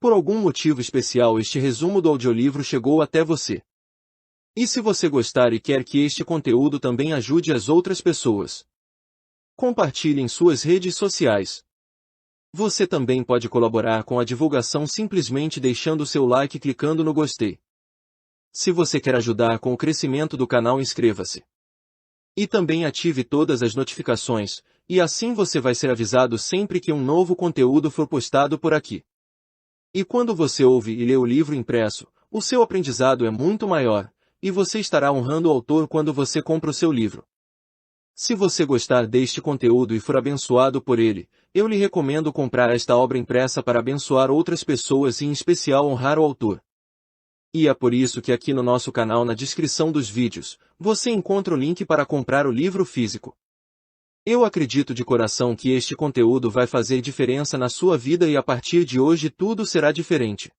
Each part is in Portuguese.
Por algum motivo especial este resumo do audiolivro chegou até você. E se você gostar e quer que este conteúdo também ajude as outras pessoas, compartilhe em suas redes sociais. Você também pode colaborar com a divulgação simplesmente deixando seu like e clicando no gostei. Se você quer ajudar com o crescimento do canal, inscreva-se. E também ative todas as notificações, e assim você vai ser avisado sempre que um novo conteúdo for postado por aqui. E quando você ouve e lê o livro impresso, o seu aprendizado é muito maior, e você estará honrando o autor quando você compra o seu livro. Se você gostar deste conteúdo e for abençoado por ele, eu lhe recomendo comprar esta obra impressa para abençoar outras pessoas e em especial honrar o autor. E é por isso que aqui no nosso canal, na descrição dos vídeos, você encontra o link para comprar o livro físico. Eu acredito de coração que este conteúdo vai fazer diferença na sua vida e a partir de hoje tudo será diferente.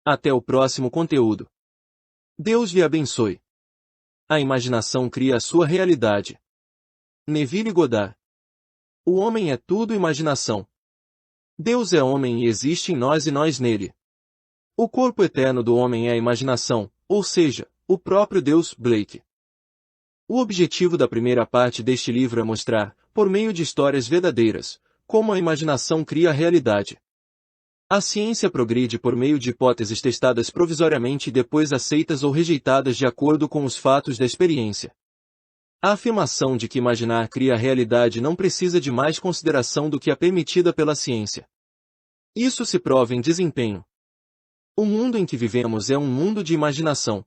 Até o próximo conteúdo. Deus lhe abençoe. A imaginação cria a sua realidade. Neville Goddard. O homem é tudo imaginação. Deus é homem e existe em nós e nós nele. O corpo eterno do homem é a imaginação, ou seja, o próprio Deus. Blake. O objetivo da primeira parte deste livro é mostrar, por meio de histórias verdadeiras, como a imaginação cria a realidade. A ciência progride por meio de hipóteses testadas provisoriamente e depois aceitas ou rejeitadas de acordo com os fatos da experiência. A afirmação de que imaginar cria a realidade não precisa de mais consideração do que a permitida pela ciência. Isso se prova em desempenho. O mundo em que vivemos é um mundo de imaginação.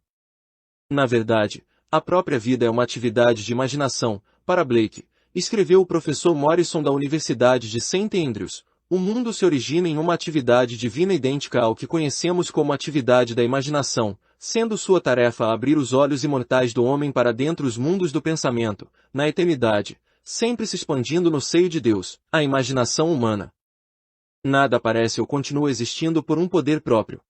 Na verdade, a própria vida é uma atividade de imaginação. Para Blake, escreveu o professor Morrison da Universidade de St. Andrews, o mundo se origina em uma atividade divina idêntica ao que conhecemos como atividade da imaginação, sendo sua tarefa abrir os olhos imortais do homem para dentro os mundos do pensamento, na eternidade, sempre se expandindo no seio de Deus, a imaginação humana. Nada aparece ou continua existindo por um poder próprio.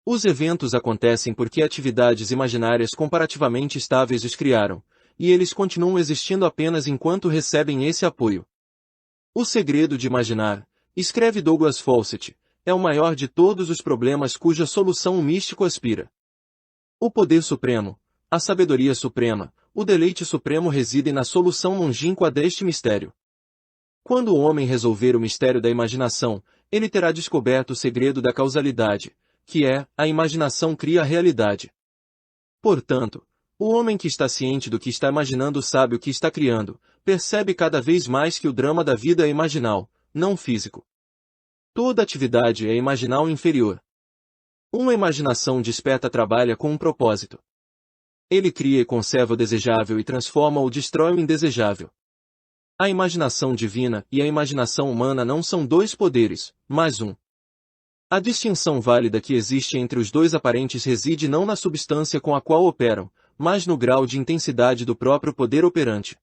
Os eventos acontecem porque atividades imaginárias comparativamente estáveis os criaram, e eles continuam existindo apenas enquanto recebem esse apoio. O segredo de imaginar, escreve Douglas Fawcett, é o maior de todos os problemas cuja solução o místico aspira. O poder supremo, a sabedoria suprema, o deleite supremo residem na solução longínqua deste mistério. Quando o homem resolver o mistério da imaginação, ele terá descoberto o segredo da causalidade, que é, a imaginação cria a realidade. Portanto, o homem que está ciente do que está imaginando sabe o que está criando, percebe cada vez mais que o drama da vida é imaginal, não físico. Toda atividade é imaginal inferior. Uma imaginação desperta trabalha com um propósito. Ele cria e conserva o desejável e transforma ou destrói o indesejável. A imaginação divina e a imaginação humana não são dois poderes, mas um. A distinção válida que existe entre os dois aparentes reside não na substância com a qual operam, mas no grau de intensidade do próprio poder operante.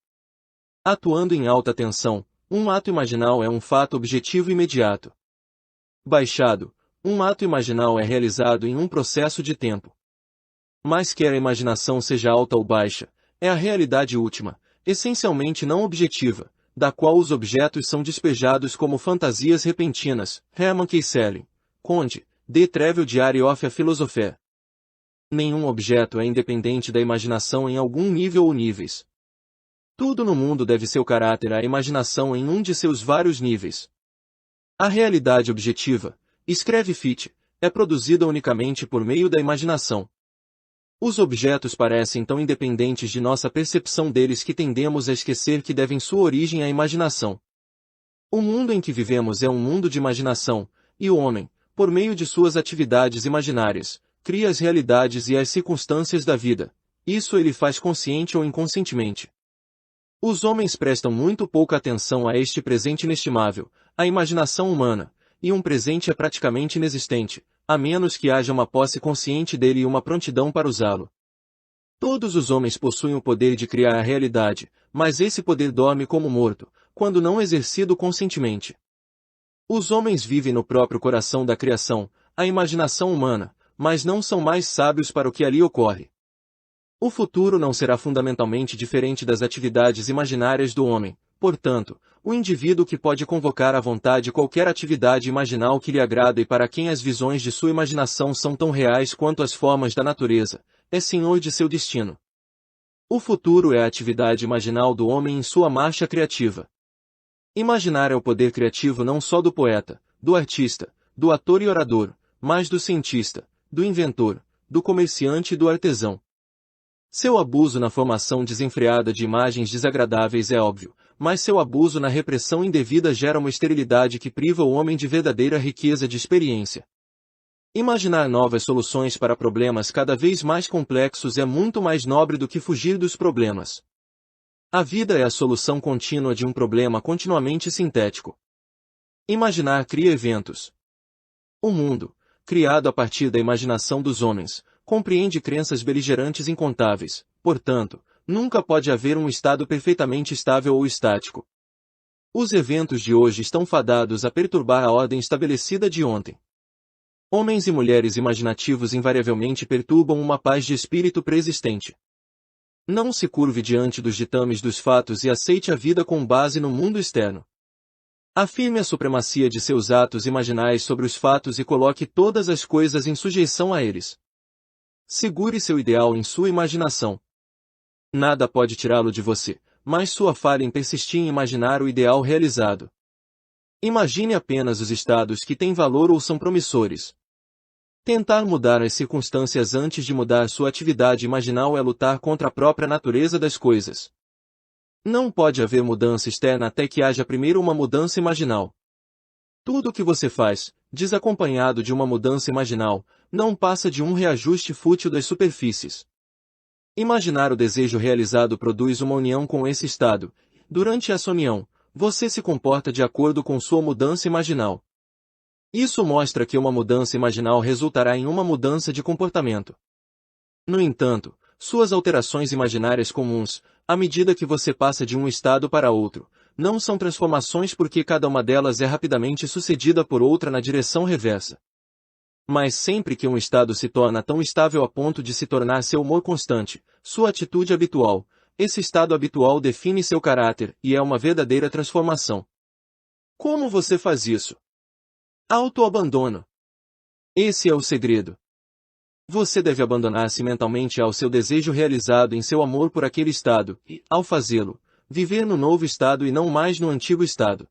Atuando em alta tensão, um ato imaginal é um fato objetivo imediato. Baixado, um ato imaginal é realizado em um processo de tempo. Mas quer a imaginação seja alta ou baixa, é a realidade última, essencialmente não objetiva, da qual os objetos são despejados como fantasias repentinas. Hermann Kiesling, Conde, De Treville Diary of a Philosopher. Nenhum objeto é independente da imaginação em algum nível ou níveis. Tudo no mundo deve seu caráter à imaginação em um de seus vários níveis. A realidade objetiva, escreve Fichte, é produzida unicamente por meio da imaginação. Os objetos parecem tão independentes de nossa percepção deles que tendemos a esquecer que devem sua origem à imaginação. O mundo em que vivemos é um mundo de imaginação, e o homem, por meio de suas atividades imaginárias, cria as realidades e as circunstâncias da vida. Isso ele faz consciente ou inconscientemente. Os homens prestam muito pouca atenção a este presente inestimável, a imaginação humana, e um presente é praticamente inexistente, a menos que haja uma posse consciente dele e uma prontidão para usá-lo. Todos os homens possuem o poder de criar a realidade, mas esse poder dorme como morto, quando não exercido conscientemente. Os homens vivem no próprio coração da criação, a imaginação humana, mas não são mais sábios para o que ali ocorre. O futuro não será fundamentalmente diferente das atividades imaginárias do homem, portanto, o indivíduo que pode convocar à vontade qualquer atividade imaginal que lhe agrada e para quem as visões de sua imaginação são tão reais quanto as formas da natureza, é senhor de seu destino. O futuro é a atividade imaginal do homem em sua marcha criativa. Imaginar é o poder criativo não só do poeta, do artista, do ator e orador, mas do cientista, do inventor, do comerciante e do artesão. Seu abuso na formação desenfreada de imagens desagradáveis é óbvio, mas seu abuso na repressão indevida gera uma esterilidade que priva o homem de verdadeira riqueza de experiência. Imaginar novas soluções para problemas cada vez mais complexos é muito mais nobre do que fugir dos problemas. A vida é a solução contínua de um problema continuamente sintético. Imaginar cria eventos. O mundo, criado a partir da imaginação dos homens, compreende crenças beligerantes incontáveis, portanto, nunca pode haver um estado perfeitamente estável ou estático. Os eventos de hoje estão fadados a perturbar a ordem estabelecida de ontem. Homens e mulheres imaginativos invariavelmente perturbam uma paz de espírito preexistente. Não se curve diante dos ditames dos fatos e aceite a vida com base no mundo externo. Afirme a supremacia de seus atos imaginais sobre os fatos e coloque todas as coisas em sujeição a eles. Segure seu ideal em sua imaginação. Nada pode tirá-lo de você, mas sua falha em persistir em imaginar o ideal realizado. Imagine apenas os estados que têm valor ou são promissores. Tentar mudar as circunstâncias antes de mudar sua atividade imaginal é lutar contra a própria natureza das coisas. Não pode haver mudança externa até que haja primeiro uma mudança imaginal. Tudo o que você faz, desacompanhado de uma mudança imaginal, não passa de um reajuste fútil das superfícies. Imaginar o desejo realizado produz uma união com esse estado. Durante essa união, você se comporta de acordo com sua mudança imaginal. Isso mostra que uma mudança imaginal resultará em uma mudança de comportamento. No entanto, suas alterações imaginárias comuns, à medida que você passa de um estado para outro, não são transformações porque cada uma delas é rapidamente sucedida por outra na direção reversa. Mas sempre que um estado se torna tão estável a ponto de se tornar seu humor constante, sua atitude habitual, esse estado habitual define seu caráter e é uma verdadeira transformação. Como você faz isso? Autoabandono. Esse é o segredo. Você deve abandonar-se mentalmente ao seu desejo realizado em seu amor por aquele estado, e, ao fazê-lo, viver no novo estado e não mais no antigo estado.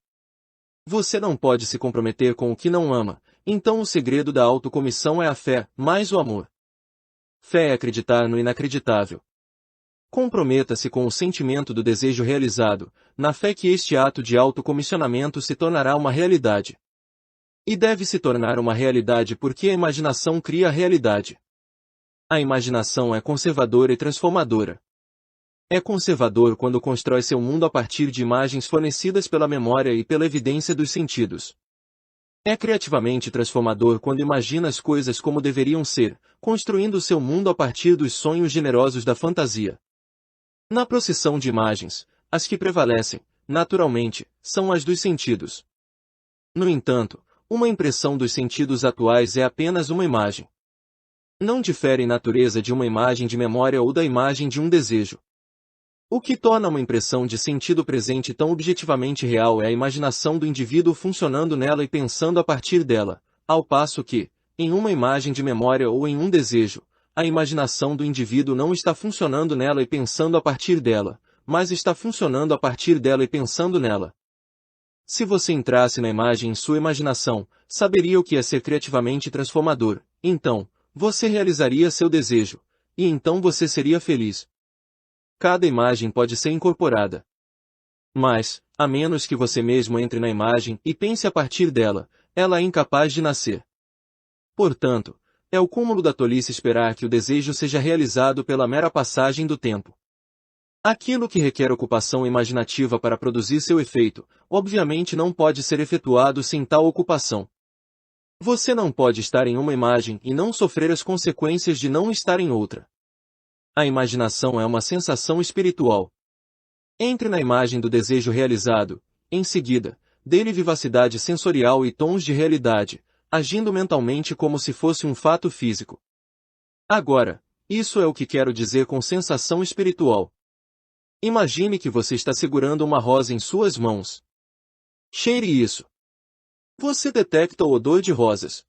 Você não pode se comprometer com o que não ama, então o segredo da autocomissão é a fé, mais o amor. Fé é acreditar no inacreditável. Comprometa-se com o sentimento do desejo realizado, na fé que este ato de autocomissionamento se tornará uma realidade. E deve se tornar uma realidade porque a imaginação cria a realidade. A imaginação é conservadora e transformadora. É conservador quando constrói seu mundo a partir de imagens fornecidas pela memória e pela evidência dos sentidos. É criativamente transformador quando imagina as coisas como deveriam ser, construindo seu mundo a partir dos sonhos generosos da fantasia. Na procissão de imagens, as que prevalecem, naturalmente, são as dos sentidos. No entanto, uma impressão dos sentidos atuais é apenas uma imagem. Não difere em natureza de uma imagem de memória ou da imagem de um desejo. O que torna uma impressão de sentido presente tão objetivamente real é a imaginação do indivíduo funcionando nela e pensando a partir dela, ao passo que, em uma imagem de memória ou em um desejo, a imaginação do indivíduo não está funcionando nela e pensando a partir dela, mas está funcionando a partir dela e pensando nela. Se você entrasse na imagem em sua imaginação, saberia o que é ser criativamente transformador, então, você realizaria seu desejo, e então você seria feliz. Cada imagem pode ser incorporada. Mas, a menos que você mesmo entre na imagem e pense a partir dela, ela é incapaz de nascer. Portanto, é o cúmulo da tolice esperar que o desejo seja realizado pela mera passagem do tempo. Aquilo que requer ocupação imaginativa para produzir seu efeito, obviamente não pode ser efetuado sem tal ocupação. Você não pode estar em uma imagem e não sofrer as consequências de não estar em outra. A imaginação é uma sensação espiritual. Entre na imagem do desejo realizado, em seguida, dê-lhe vivacidade sensorial e tons de realidade, agindo mentalmente como se fosse um fato físico. Agora, isso é o que quero dizer com sensação espiritual. Imagine que você está segurando uma rosa em suas mãos. Cheire isso. Você detecta o odor de rosas.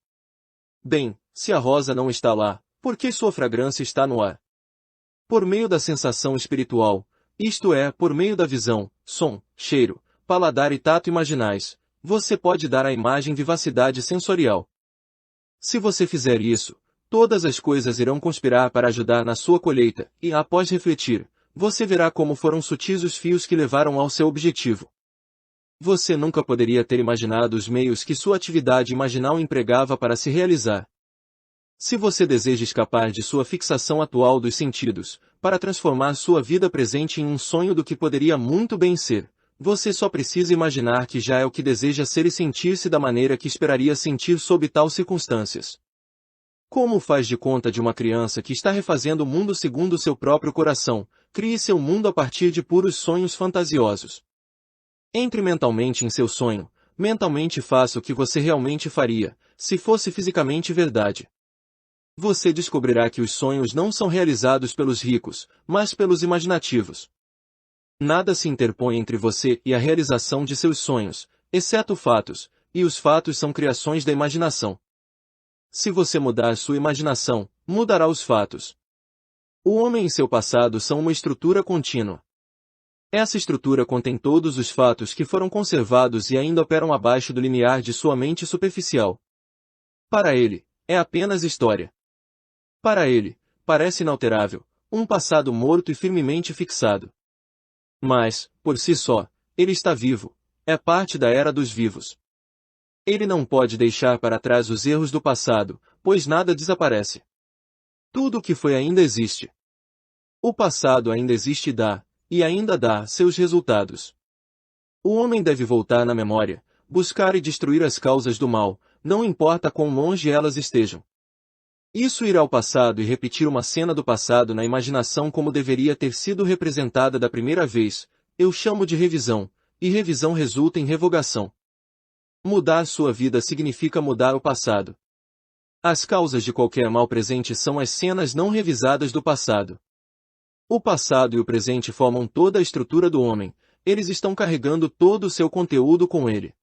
Bem, se a rosa não está lá, por que sua fragrância está no ar? Por meio da sensação espiritual, isto é, por meio da visão, som, cheiro, paladar e tato imaginais, você pode dar à imagem vivacidade sensorial. Se você fizer isso, todas as coisas irão conspirar para ajudar na sua colheita, e após refletir, você verá como foram sutis os fios que levaram ao seu objetivo. Você nunca poderia ter imaginado os meios que sua atividade imaginal empregava para se realizar. Se você deseja escapar de sua fixação atual dos sentidos, para transformar sua vida presente em um sonho do que poderia muito bem ser, você só precisa imaginar que já é o que deseja ser e sentir-se da maneira que esperaria sentir sob tais circunstâncias. Como faz de conta de uma criança que está refazendo o mundo segundo seu próprio coração, crie seu mundo a partir de puros sonhos fantasiosos. Entre mentalmente em seu sonho, mentalmente faça o que você realmente faria, se fosse fisicamente verdade. Você descobrirá que os sonhos não são realizados pelos ricos, mas pelos imaginativos. Nada se interpõe entre você e a realização de seus sonhos, exceto fatos, e os fatos são criações da imaginação. Se você mudar sua imaginação, mudará os fatos. O homem e seu passado são uma estrutura contínua. Essa estrutura contém todos os fatos que foram conservados e ainda operam abaixo do limiar de sua mente superficial. Para ele, é apenas história. Para ele, parece inalterável, um passado morto e firmemente fixado. Mas, por si só, ele está vivo, é parte da era dos vivos. Ele não pode deixar para trás os erros do passado, pois nada desaparece. Tudo o que foi ainda existe. O passado ainda existe e ainda dá seus resultados. O homem deve voltar na memória, buscar e destruir as causas do mal, não importa quão longe elas estejam. Isso ir ao passado e repetir uma cena do passado na imaginação como deveria ter sido representada da primeira vez, eu chamo de revisão, e revisão resulta em revogação. Mudar sua vida significa mudar o passado. As causas de qualquer mal presente são as cenas não revisadas do passado. O passado e o presente formam toda a estrutura do homem, eles estão carregando todo o seu conteúdo com ele.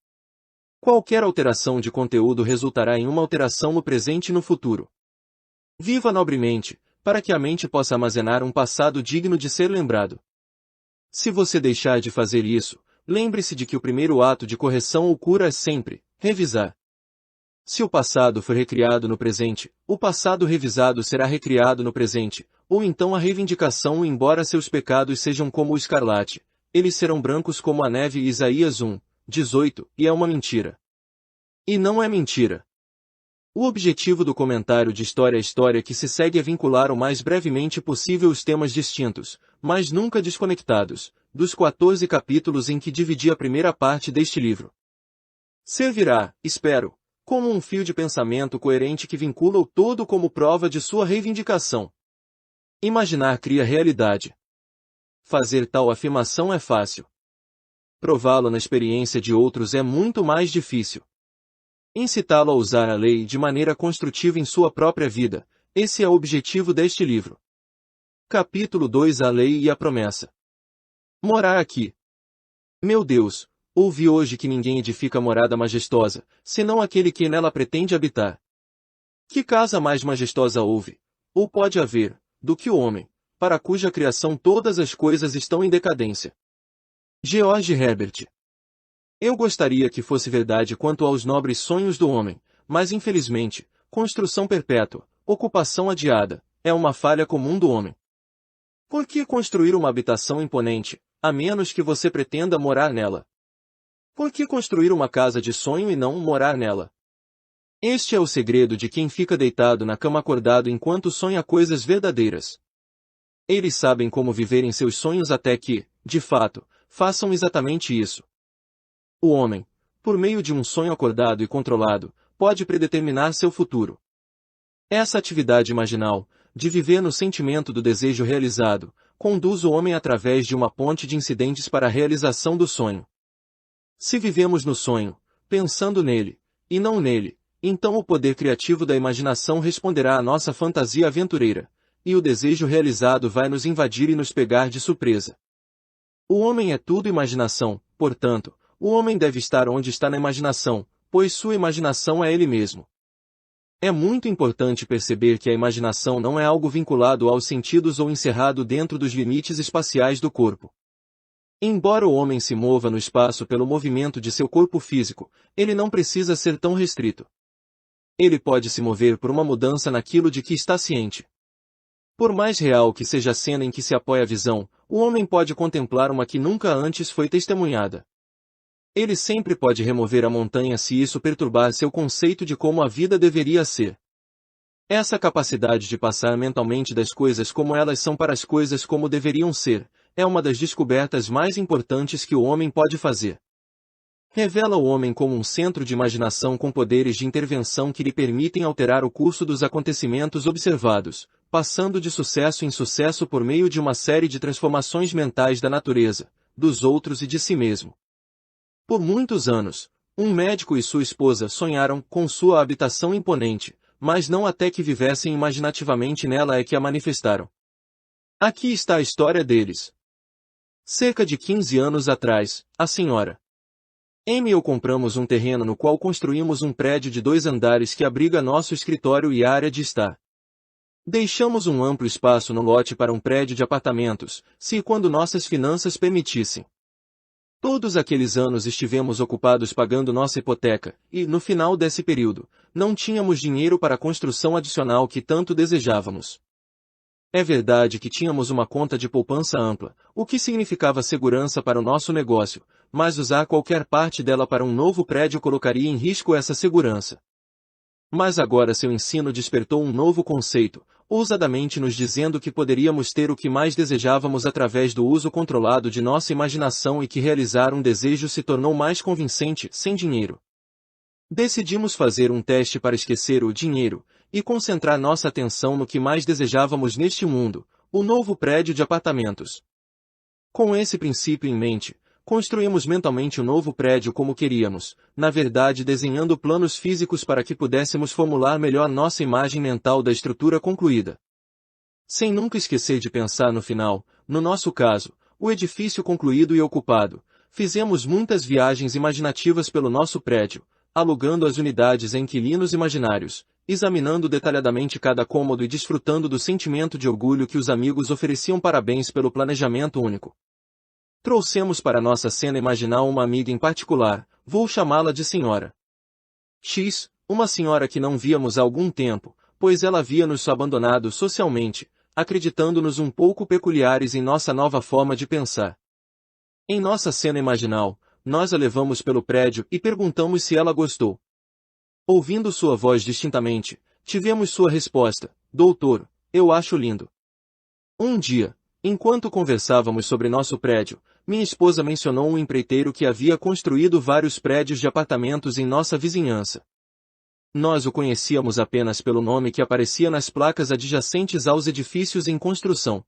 Qualquer alteração de conteúdo resultará em uma alteração no presente e no futuro. Viva nobremente, para que a mente possa armazenar um passado digno de ser lembrado. Se você deixar de fazer isso, lembre-se de que o primeiro ato de correção ou cura é sempre revisar. Se o passado for recriado no presente, o passado revisado será recriado no presente, ou então a reivindicação, embora seus pecados sejam como o escarlate, eles serão brancos como a neve. Isaías 1:18, e é uma mentira. E não é mentira. O objetivo do comentário de História a História que se segue é vincular o mais brevemente possível os temas distintos, mas nunca desconectados, dos 14 capítulos em que dividi a primeira parte deste livro. Servirá, espero, como um fio de pensamento coerente que vincula o todo como prova de sua reivindicação. Imaginar cria realidade. Fazer tal afirmação é fácil. Prová-lo na experiência de outros é muito mais difícil. Incitá-lo a usar a lei de maneira construtiva em sua própria vida, esse é o objetivo deste livro. Capítulo 2: A Lei e a Promessa. Morar aqui. Meu Deus, ouvi hoje que ninguém edifica morada majestosa, senão aquele que nela pretende habitar. Que casa mais majestosa houve, ou pode haver, do que o homem, para cuja criação todas as coisas estão em decadência? George Herbert. Eu gostaria que fosse verdade quanto aos nobres sonhos do homem, mas infelizmente, construção perpétua, ocupação adiada, é uma falha comum do homem. Por que construir uma habitação imponente, a menos que você pretenda morar nela? Por que construir uma casa de sonho e não morar nela? Este é o segredo de quem fica deitado na cama acordado enquanto sonha coisas verdadeiras. Eles sabem como viver em seus sonhos até que, de fato, façam exatamente isso. O homem, por meio de um sonho acordado e controlado, pode predeterminar seu futuro. Essa atividade imaginal, de viver no sentimento do desejo realizado, conduz o homem através de uma ponte de incidentes para a realização do sonho. Se vivemos no sonho, pensando nele, e não nele, então o poder criativo da imaginação responderá à nossa fantasia aventureira, e o desejo realizado vai nos invadir e nos pegar de surpresa. O homem é tudo imaginação, portanto, o homem deve estar onde está na imaginação, pois sua imaginação é ele mesmo. É muito importante perceber que a imaginação não é algo vinculado aos sentidos ou encerrado dentro dos limites espaciais do corpo. Embora o homem se mova no espaço pelo movimento de seu corpo físico, ele não precisa ser tão restrito. Ele pode se mover por uma mudança naquilo de que está ciente. Por mais real que seja a cena em que se apoia a visão, o homem pode contemplar uma que nunca antes foi testemunhada. Ele sempre pode remover a montanha se isso perturbar seu conceito de como a vida deveria ser. Essa capacidade de passar mentalmente das coisas como elas são para as coisas como deveriam ser, é uma das descobertas mais importantes que o homem pode fazer. Revela o homem como um centro de imaginação com poderes de intervenção que lhe permitem alterar o curso dos acontecimentos observados, passando de sucesso em sucesso por meio de uma série de transformações mentais da natureza, dos outros e de si mesmo. Por muitos anos, um médico e sua esposa sonharam com sua habitação imponente, mas não até que vivessem imaginativamente nela é que a manifestaram. Aqui está a história deles. Cerca de 15 anos atrás, a senhora Amy e eu compramos um terreno no qual construímos um prédio de 2 andares que abriga nosso escritório e área de estar. Deixamos um amplo espaço no lote para um prédio de apartamentos, se e quando nossas finanças permitissem. Todos aqueles anos estivemos ocupados pagando nossa hipoteca, e, no final desse período, não tínhamos dinheiro para a construção adicional que tanto desejávamos. É verdade que tínhamos uma conta de poupança ampla, o que significava segurança para o nosso negócio, mas usar qualquer parte dela para um novo prédio colocaria em risco essa segurança. Mas agora seu ensino despertou um novo conceito, ousadamente nos dizendo que poderíamos ter o que mais desejávamos através do uso controlado de nossa imaginação e que realizar um desejo se tornou mais convincente sem dinheiro. Decidimos fazer um teste para esquecer o dinheiro e concentrar nossa atenção no que mais desejávamos neste mundo, o novo prédio de apartamentos. Com esse princípio em mente, construímos mentalmente o novo prédio como queríamos, na verdade desenhando planos físicos para que pudéssemos formular melhor nossa imagem mental da estrutura concluída. Sem nunca esquecer de pensar no final, no nosso caso, o edifício concluído e ocupado, fizemos muitas viagens imaginativas pelo nosso prédio, alugando as unidades a inquilinos imaginários, examinando detalhadamente cada cômodo e desfrutando do sentimento de orgulho que os amigos ofereciam parabéns pelo planejamento único. Trouxemos para nossa cena imaginal uma amiga em particular, vou chamá-la de Senhora X, uma senhora que não víamos há algum tempo, pois ela havia nos abandonado socialmente, acreditando-nos um pouco peculiares em nossa nova forma de pensar. Em nossa cena imaginal, nós a levamos pelo prédio e perguntamos se ela gostou. Ouvindo sua voz distintamente, tivemos sua resposta: Doutor, eu acho lindo. Um dia, enquanto conversávamos sobre nosso prédio, minha esposa mencionou um empreiteiro que havia construído vários prédios de apartamentos em nossa vizinhança. Nós o conhecíamos apenas pelo nome que aparecia nas placas adjacentes aos edifícios em construção.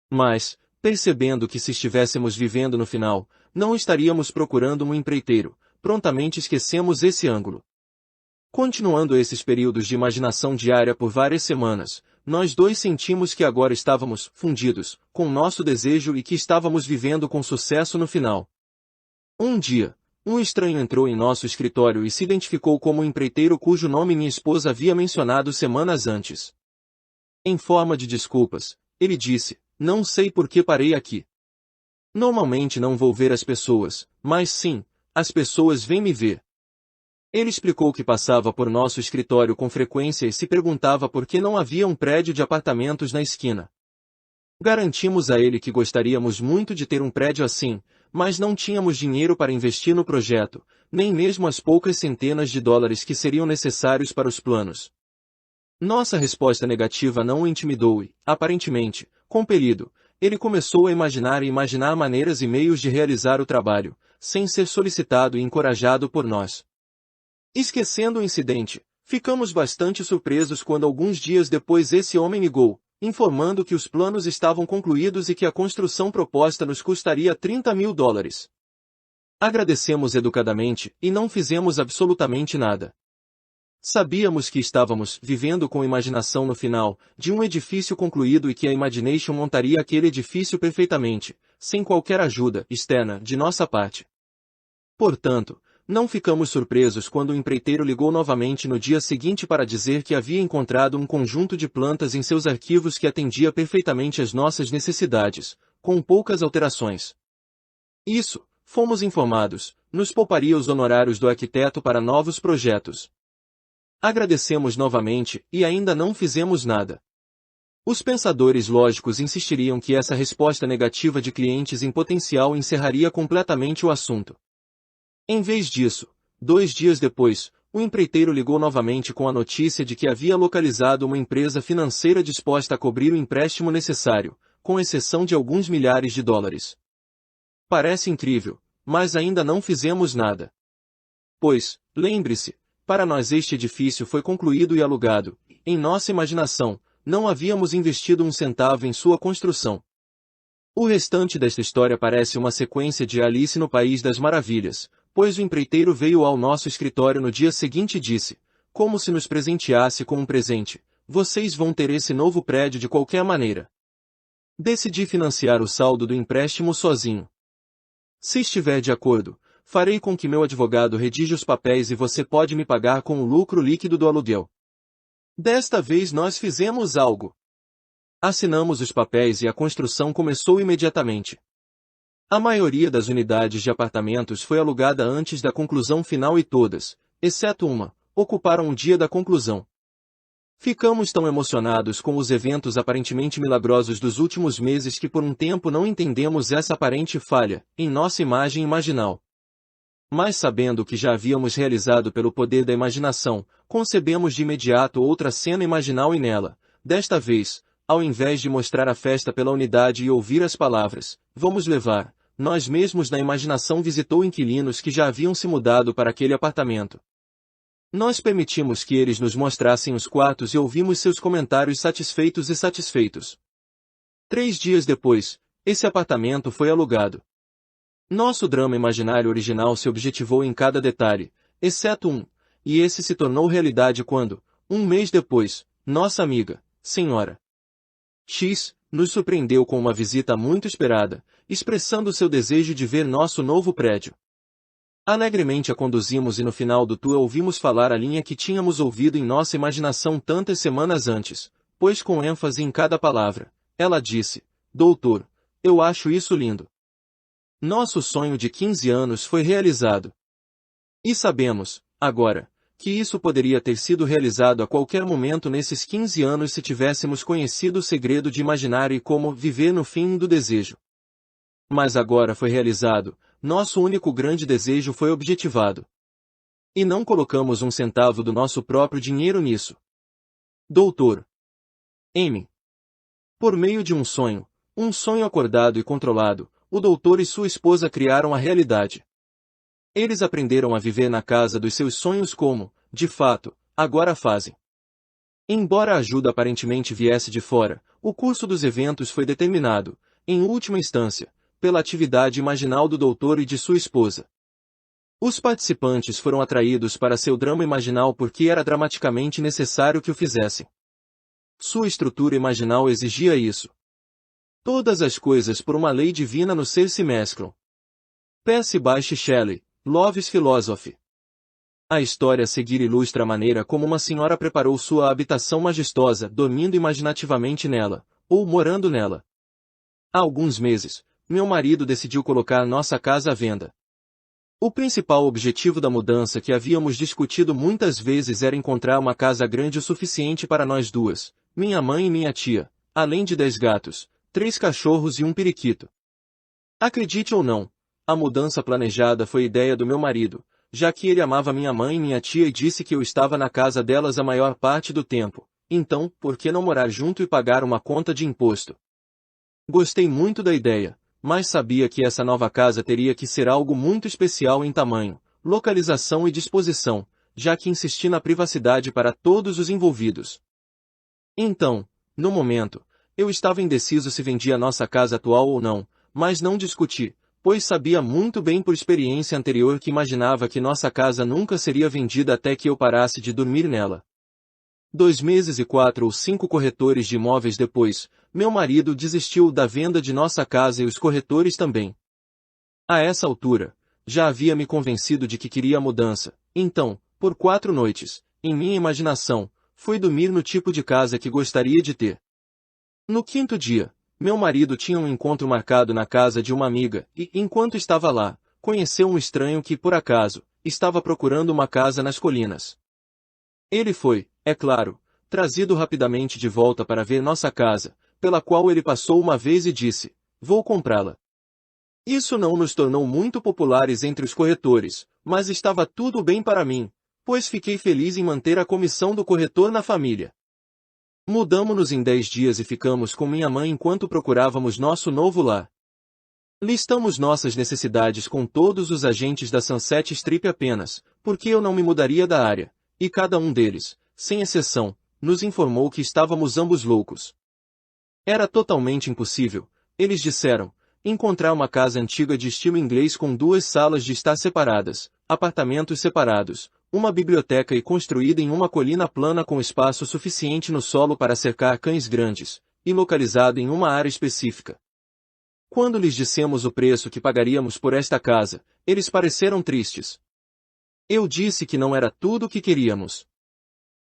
Mas, percebendo que se estivéssemos vivendo no final, não estaríamos procurando um empreiteiro, prontamente esquecemos esse ângulo. Continuando esses períodos de imaginação diária por várias semanas, nós dois sentimos que agora estávamos fundidos com nosso desejo e que estávamos vivendo com sucesso no final. Um dia, um estranho entrou em nosso escritório e se identificou como o empreiteiro cujo nome minha esposa havia mencionado semanas antes. Em forma de desculpas, ele disse: Não sei por que parei aqui. Normalmente não vou ver as pessoas, mas sim, as pessoas vêm me ver. Ele explicou que passava por nosso escritório com frequência e se perguntava por que não havia um prédio de apartamentos na esquina. Garantimos a ele que gostaríamos muito de ter um prédio assim, mas não tínhamos dinheiro para investir no projeto, nem mesmo as poucas centenas de dólares que seriam necessários para os planos. Nossa resposta negativa não o intimidou e, aparentemente, compelido, ele começou a imaginar maneiras e meios de realizar o trabalho, sem ser solicitado e encorajado por nós. Esquecendo o incidente, ficamos bastante surpresos quando alguns dias depois esse homem ligou, informando que os planos estavam concluídos e que a construção proposta nos custaria $30.000. Agradecemos educadamente e não fizemos absolutamente nada. Sabíamos que estávamos vivendo com imaginação no final de um edifício concluído e que a Imagination montaria aquele edifício perfeitamente, sem qualquer ajuda externa de nossa parte. Portanto, não ficamos surpresos quando o empreiteiro ligou novamente no dia seguinte para dizer que havia encontrado um conjunto de plantas em seus arquivos que atendia perfeitamente às nossas necessidades, com poucas alterações. Isso, fomos informados, nos pouparia os honorários do arquiteto para novos projetos. Agradecemos novamente e ainda não fizemos nada. Os pensadores lógicos insistiriam que essa resposta negativa de clientes em potencial encerraria completamente o assunto. Em vez disso, 2 dias depois, o empreiteiro ligou novamente com a notícia de que havia localizado uma empresa financeira disposta a cobrir o empréstimo necessário, com exceção de alguns milhares de dólares. Parece incrível, mas ainda não fizemos nada. Pois, lembre-se, para nós este edifício foi concluído e alugado, em nossa imaginação, não havíamos investido um centavo em sua construção. O restante desta história parece uma sequência de Alice no País das Maravilhas, pois o empreiteiro veio ao nosso escritório no dia seguinte e disse, como se nos presenteasse com um presente, vocês vão ter esse novo prédio de qualquer maneira. Decidi financiar o saldo do empréstimo sozinho. Se estiver de acordo, farei com que meu advogado redija os papéis e você pode me pagar com o lucro líquido do aluguel. Desta vez nós fizemos algo. Assinamos os papéis e a construção começou imediatamente. A maioria das unidades de apartamentos foi alugada antes da conclusão final e todas, exceto uma, ocuparam o dia da conclusão. Ficamos tão emocionados com os eventos aparentemente milagrosos dos últimos meses que por um tempo não entendemos essa aparente falha em nossa imagem imaginal. Mas sabendo o que já havíamos realizado pelo poder da imaginação, concebemos de imediato outra cena imaginal e nela, desta vez, ao invés de mostrar a festa pela unidade e ouvir as palavras, vamos levar, nós mesmos na imaginação visitou inquilinos que já haviam se mudado para aquele apartamento. Nós permitimos que eles nos mostrassem os quartos e ouvimos seus comentários satisfeitos e satisfeitos. 3 dias depois, esse apartamento foi alugado. Nosso drama imaginário original se objetivou em cada detalhe, exceto um, e esse se tornou realidade quando, 1 mês depois, nossa amiga, Sra. X, nos surpreendeu com uma visita muito esperada, expressando seu desejo de ver nosso novo prédio. Alegremente a conduzimos e no final do tour ouvimos falar a linha que tínhamos ouvido em nossa imaginação tantas semanas antes, pois com ênfase em cada palavra, ela disse, doutor, eu acho isso lindo. Nosso sonho de 15 anos foi realizado. E sabemos, agora, que isso poderia ter sido realizado a qualquer momento nesses 15 anos se tivéssemos conhecido o segredo de imaginar e como viver no fim do desejo. Mas agora foi realizado, nosso único grande desejo foi objetivado. E não colocamos um centavo do nosso próprio dinheiro nisso. Doutor M. Por meio de um sonho acordado e controlado, o doutor e sua esposa criaram a realidade. Eles aprenderam a viver na casa dos seus sonhos como, de fato, agora fazem. Embora a ajuda aparentemente viesse de fora, o curso dos eventos foi determinado, em última instância, pela atividade imaginal do doutor e de sua esposa. Os participantes foram atraídos para seu drama imaginal porque era dramaticamente necessário que o fizessem. Sua estrutura imaginal exigia isso. Todas as coisas por uma lei divina no ser se mesclam. Percy Bysshe Shelley, Love's Philosophy. A história a seguir ilustra a maneira como uma senhora preparou sua habitação majestosa, dormindo imaginativamente nela, ou morando nela. Há alguns meses, meu marido decidiu colocar nossa casa à venda. O principal objetivo da mudança que havíamos discutido muitas vezes era encontrar uma casa grande o suficiente para nós duas, minha mãe e minha tia, além de 10 gatos, 3 cachorros e um periquito. Acredite ou não, a mudança planejada foi ideia do meu marido, já que ele amava minha mãe e minha tia e disse que eu estava na casa delas a maior parte do tempo, então, por que não morar junto e pagar uma conta de imposto? Gostei muito da ideia, mas sabia que essa nova casa teria que ser algo muito especial em tamanho, localização e disposição, já que insisti na privacidade para todos os envolvidos. Então, no momento, eu estava indeciso se vendia nossa casa atual ou não, mas não discuti, pois sabia muito bem por experiência anterior que imaginava que nossa casa nunca seria vendida até que eu parasse de dormir nela. 2 meses e 4 ou 5 corretores de imóveis depois, meu marido desistiu da venda de nossa casa e os corretores também. A essa altura, já havia me convencido de que queria a mudança, então, por 4 noites, em minha imaginação, fui dormir no tipo de casa que gostaria de ter. No 5º dia, meu marido tinha um encontro marcado na casa de uma amiga e, enquanto estava lá, conheceu um estranho que, por acaso, estava procurando uma casa nas colinas. Ele foi, é claro, trazido rapidamente de volta para ver nossa casa, pela qual ele passou uma vez e disse: "Vou comprá-la." Isso não nos tornou muito populares entre os corretores, mas estava tudo bem para mim, pois fiquei feliz em manter a comissão do corretor na família. Mudamo-nos em 10 dias e ficamos com minha mãe enquanto procurávamos nosso novo lar. Listamos nossas necessidades com todos os agentes da Sunset Strip apenas, porque eu não me mudaria da área, e cada um deles, sem exceção, nos informou que estávamos ambos loucos. Era totalmente impossível, eles disseram, encontrar uma casa antiga de estilo inglês com 2 salas de estar separadas, apartamentos separados, uma biblioteca e construída em uma colina plana com espaço suficiente no solo para cercar cães grandes, e localizado em uma área específica. Quando lhes dissemos o preço que pagaríamos por esta casa, eles pareceram tristes. Eu disse que não era tudo o que queríamos.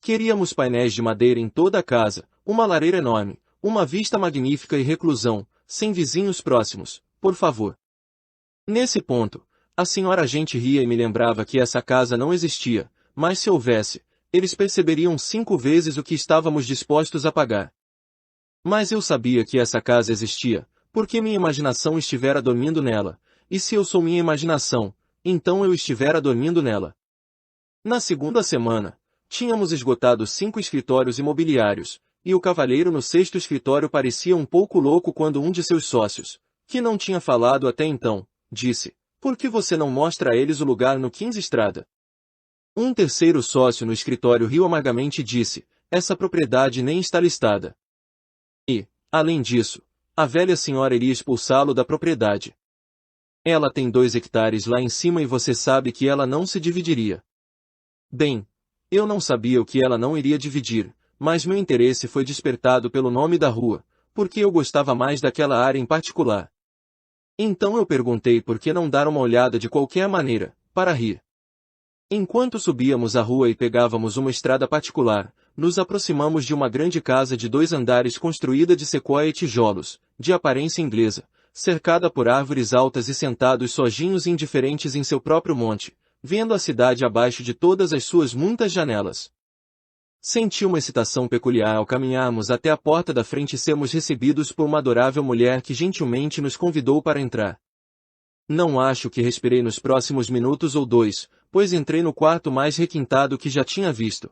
Queríamos painéis de madeira em toda a casa, uma lareira enorme, uma vista magnífica e reclusão, sem vizinhos próximos, por favor. Nesse ponto, a senhora agente ria e me lembrava que essa casa não existia, mas se houvesse, eles perceberiam 5 vezes o que estávamos dispostos a pagar. Mas eu sabia que essa casa existia, porque minha imaginação estivera dormindo nela, e se eu sou minha imaginação, então eu estivera dormindo nela. Na 2ª semana, tínhamos esgotado 5 escritórios imobiliários, e o cavalheiro no 6º escritório parecia um pouco louco quando um de seus sócios, que não tinha falado até então, disse: "Por que você não mostra a eles o lugar no 15 Estrada?" Um terceiro sócio no escritório riu amargamente e disse: "Essa propriedade nem está listada. E, além disso, a velha senhora iria expulsá-lo da propriedade. Ela tem 2 hectares lá em cima e você sabe que ela não se dividiria." Bem, eu não sabia o que ela não iria dividir, mas meu interesse foi despertado pelo nome da rua, porque eu gostava mais daquela área em particular. Então eu perguntei por que não dar uma olhada de qualquer maneira, para rir. Enquanto subíamos a rua e pegávamos uma estrada particular, nos aproximamos de uma grande casa de 2 andares construída de sequoia e tijolos, de aparência inglesa, cercada por árvores altas e sentados sozinhos e indiferentes em seu próprio monte, vendo a cidade abaixo de todas as suas muitas janelas. Senti uma excitação peculiar ao caminharmos até a porta da frente e sermos recebidos por uma adorável mulher que gentilmente nos convidou para entrar. Não acho que respirei nos próximos minutos ou 2, pois entrei no quarto mais requintado que já tinha visto.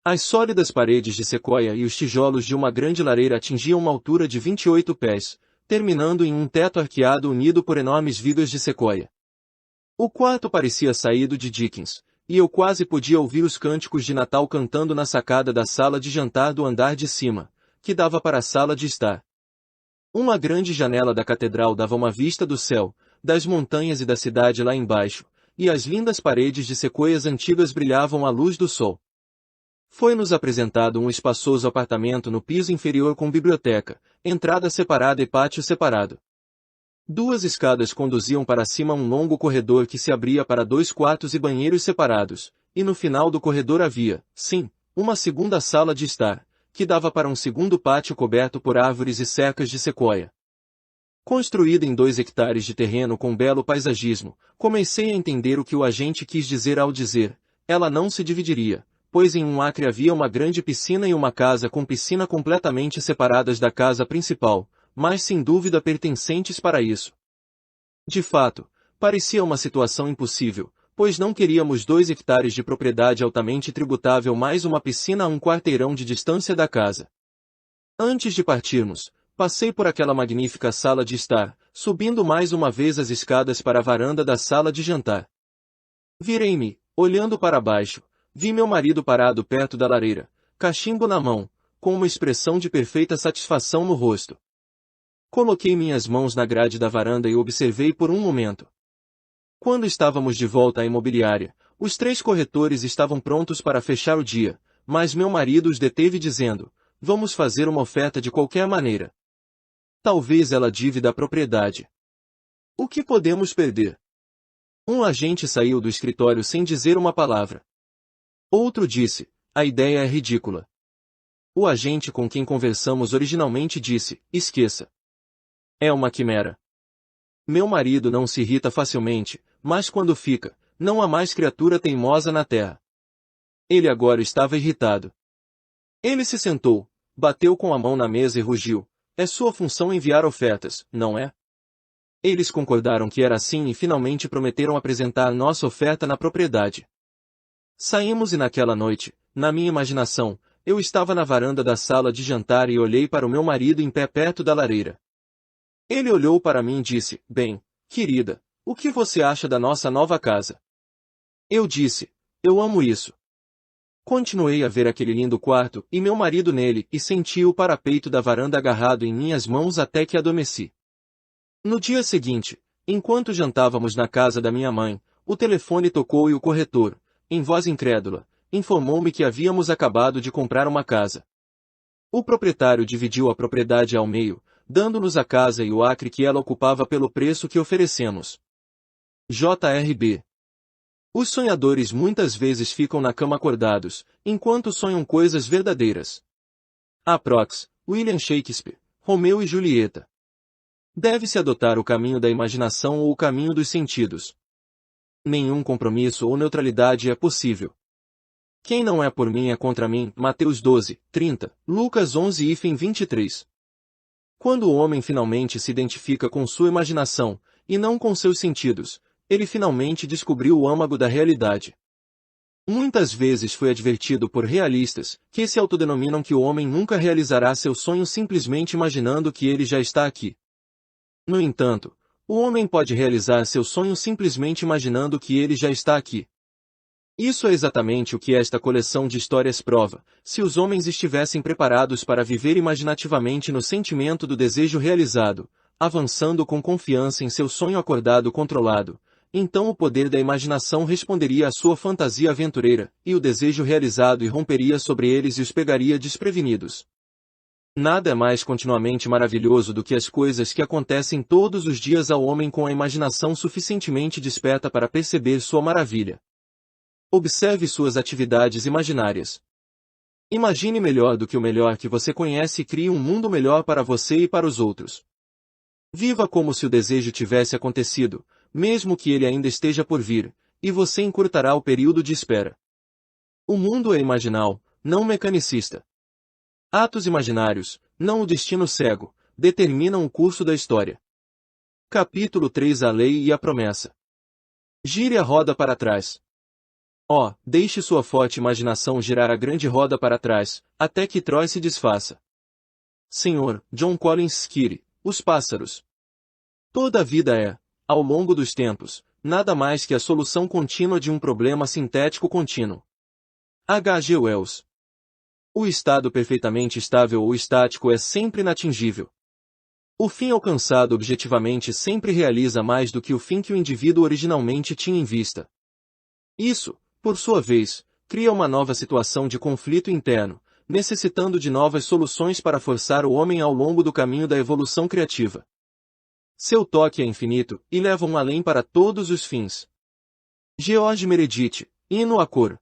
As sólidas paredes de sequoia e os tijolos de uma grande lareira atingiam uma altura de 28 pés, terminando em um teto arqueado unido por enormes vigas de sequoia. O quarto parecia saído de Dickens, e eu quase podia ouvir os cânticos de Natal cantando na sacada da sala de jantar do andar de cima, que dava para a sala de estar. Uma grande janela da catedral dava uma vista do céu, das montanhas e da cidade lá embaixo, e as lindas paredes de sequoias antigas brilhavam à luz do sol. Foi-nos apresentado um espaçoso apartamento no piso inferior com biblioteca, entrada separada e pátio separado. 2 escadas conduziam para cima a um longo corredor que se abria para 2 quartos e banheiros separados, e no final do corredor havia, sim, uma segunda sala de estar, que dava para um segundo pátio coberto por árvores e cercas de sequoia. Construída em 2 hectares de terreno com belo paisagismo, comecei a entender o que o agente quis dizer ao dizer: ela não se dividiria, pois em um acre havia uma grande piscina e uma casa com piscina completamente separadas da casa principal, mas sem dúvida pertencentes para isso. De fato, parecia uma situação impossível, pois não queríamos 2 hectares de propriedade altamente tributável mais uma piscina a um quarteirão de distância da casa. Antes de partirmos, passei por aquela magnífica sala de estar, subindo mais uma vez as escadas para a varanda da sala de jantar. Virei-me, olhando para baixo, vi meu marido parado perto da lareira, cachimbo na mão, com uma expressão de perfeita satisfação no rosto. Coloquei minhas mãos na grade da varanda e observei por um momento. Quando estávamos de volta à imobiliária, os 3 corretores estavam prontos para fechar o dia, mas meu marido os deteve dizendo: vamos fazer uma oferta de qualquer maneira. Talvez ela dívida a propriedade. O que podemos perder? Um agente saiu do escritório sem dizer uma palavra. Outro disse: a ideia é ridícula. O agente com quem conversamos originalmente disse: esqueça. É uma quimera. Meu marido não se irrita facilmente, mas quando fica, não há mais criatura teimosa na terra. Ele agora estava irritado. Ele se sentou, bateu com a mão na mesa e rugiu: é sua função enviar ofertas, não é? Eles concordaram que era assim e finalmente prometeram apresentar nossa oferta na propriedade. Saímos e naquela noite, na minha imaginação, eu estava na varanda da sala de jantar e olhei para o meu marido em pé perto da lareira. Ele olhou para mim e disse: bem, querida, o que você acha da nossa nova casa? Eu disse: eu amo isso. Continuei a ver aquele lindo quarto, e meu marido nele, e senti o parapeito da varanda agarrado em minhas mãos até que adormeci. No dia seguinte, enquanto jantávamos na casa da minha mãe, o telefone tocou e o corretor, em voz incrédula, informou-me que havíamos acabado de comprar uma casa. O proprietário dividiu a propriedade ao meio, dando-nos a casa e o acre que ela ocupava pelo preço que oferecemos. J.R.B. Os sonhadores muitas vezes ficam na cama acordados, enquanto sonham coisas verdadeiras. Aprox, William Shakespeare, Romeu e Julieta. Deve-se adotar o caminho da imaginação ou o caminho dos sentidos. Nenhum compromisso ou neutralidade é possível. Quem não é por mim é contra mim, Mateus 12, 30, Lucas 11 e 23. Quando o homem finalmente se identifica com sua imaginação, e não com seus sentidos, ele finalmente descobriu o âmago da realidade. Muitas vezes foi advertido por realistas, que se autodenominam que o homem nunca realizará seu sonho simplesmente imaginando que ele já está aqui. No entanto, o homem pode realizar seu sonho simplesmente imaginando que ele já está aqui. Isso é exatamente o que esta coleção de histórias prova. Se os homens estivessem preparados para viver imaginativamente no sentimento do desejo realizado, avançando com confiança em seu sonho acordado controlado, então o poder da imaginação responderia à sua fantasia aventureira, e o desejo realizado irromperia sobre eles e os pegaria desprevenidos. Nada é mais continuamente maravilhoso do que as coisas que acontecem todos os dias ao homem com a imaginação suficientemente desperta para perceber sua maravilha. Observe suas atividades imaginárias. Imagine melhor do que o melhor que você conhece e crie um mundo melhor para você e para os outros. Viva como se o desejo tivesse acontecido, mesmo que ele ainda esteja por vir, e você encurtará o período de espera. O mundo é imaginal, não mecanicista. Atos imaginários, não o destino cego, determinam o curso da história. Capítulo 3 A Lei e a Promessa. Gire a roda para trás. Oh, deixe sua forte imaginação girar a grande roda para trás, até que Troy se desfaça. Sr. John Collins Skeary, Os Pássaros. Toda a vida é, ao longo dos tempos, nada mais que a solução contínua de um problema sintético contínuo. H. G. Wells. O estado perfeitamente estável ou estático é sempre inatingível. O fim alcançado objetivamente sempre realiza mais do que o fim que o indivíduo originalmente tinha em vista. Isso, por sua vez, cria uma nova situação de conflito interno, necessitando de novas soluções para forçar o homem ao longo do caminho da evolução criativa. Seu toque é infinito, e leva um além para todos os fins. George Meredith, Hino à Cor.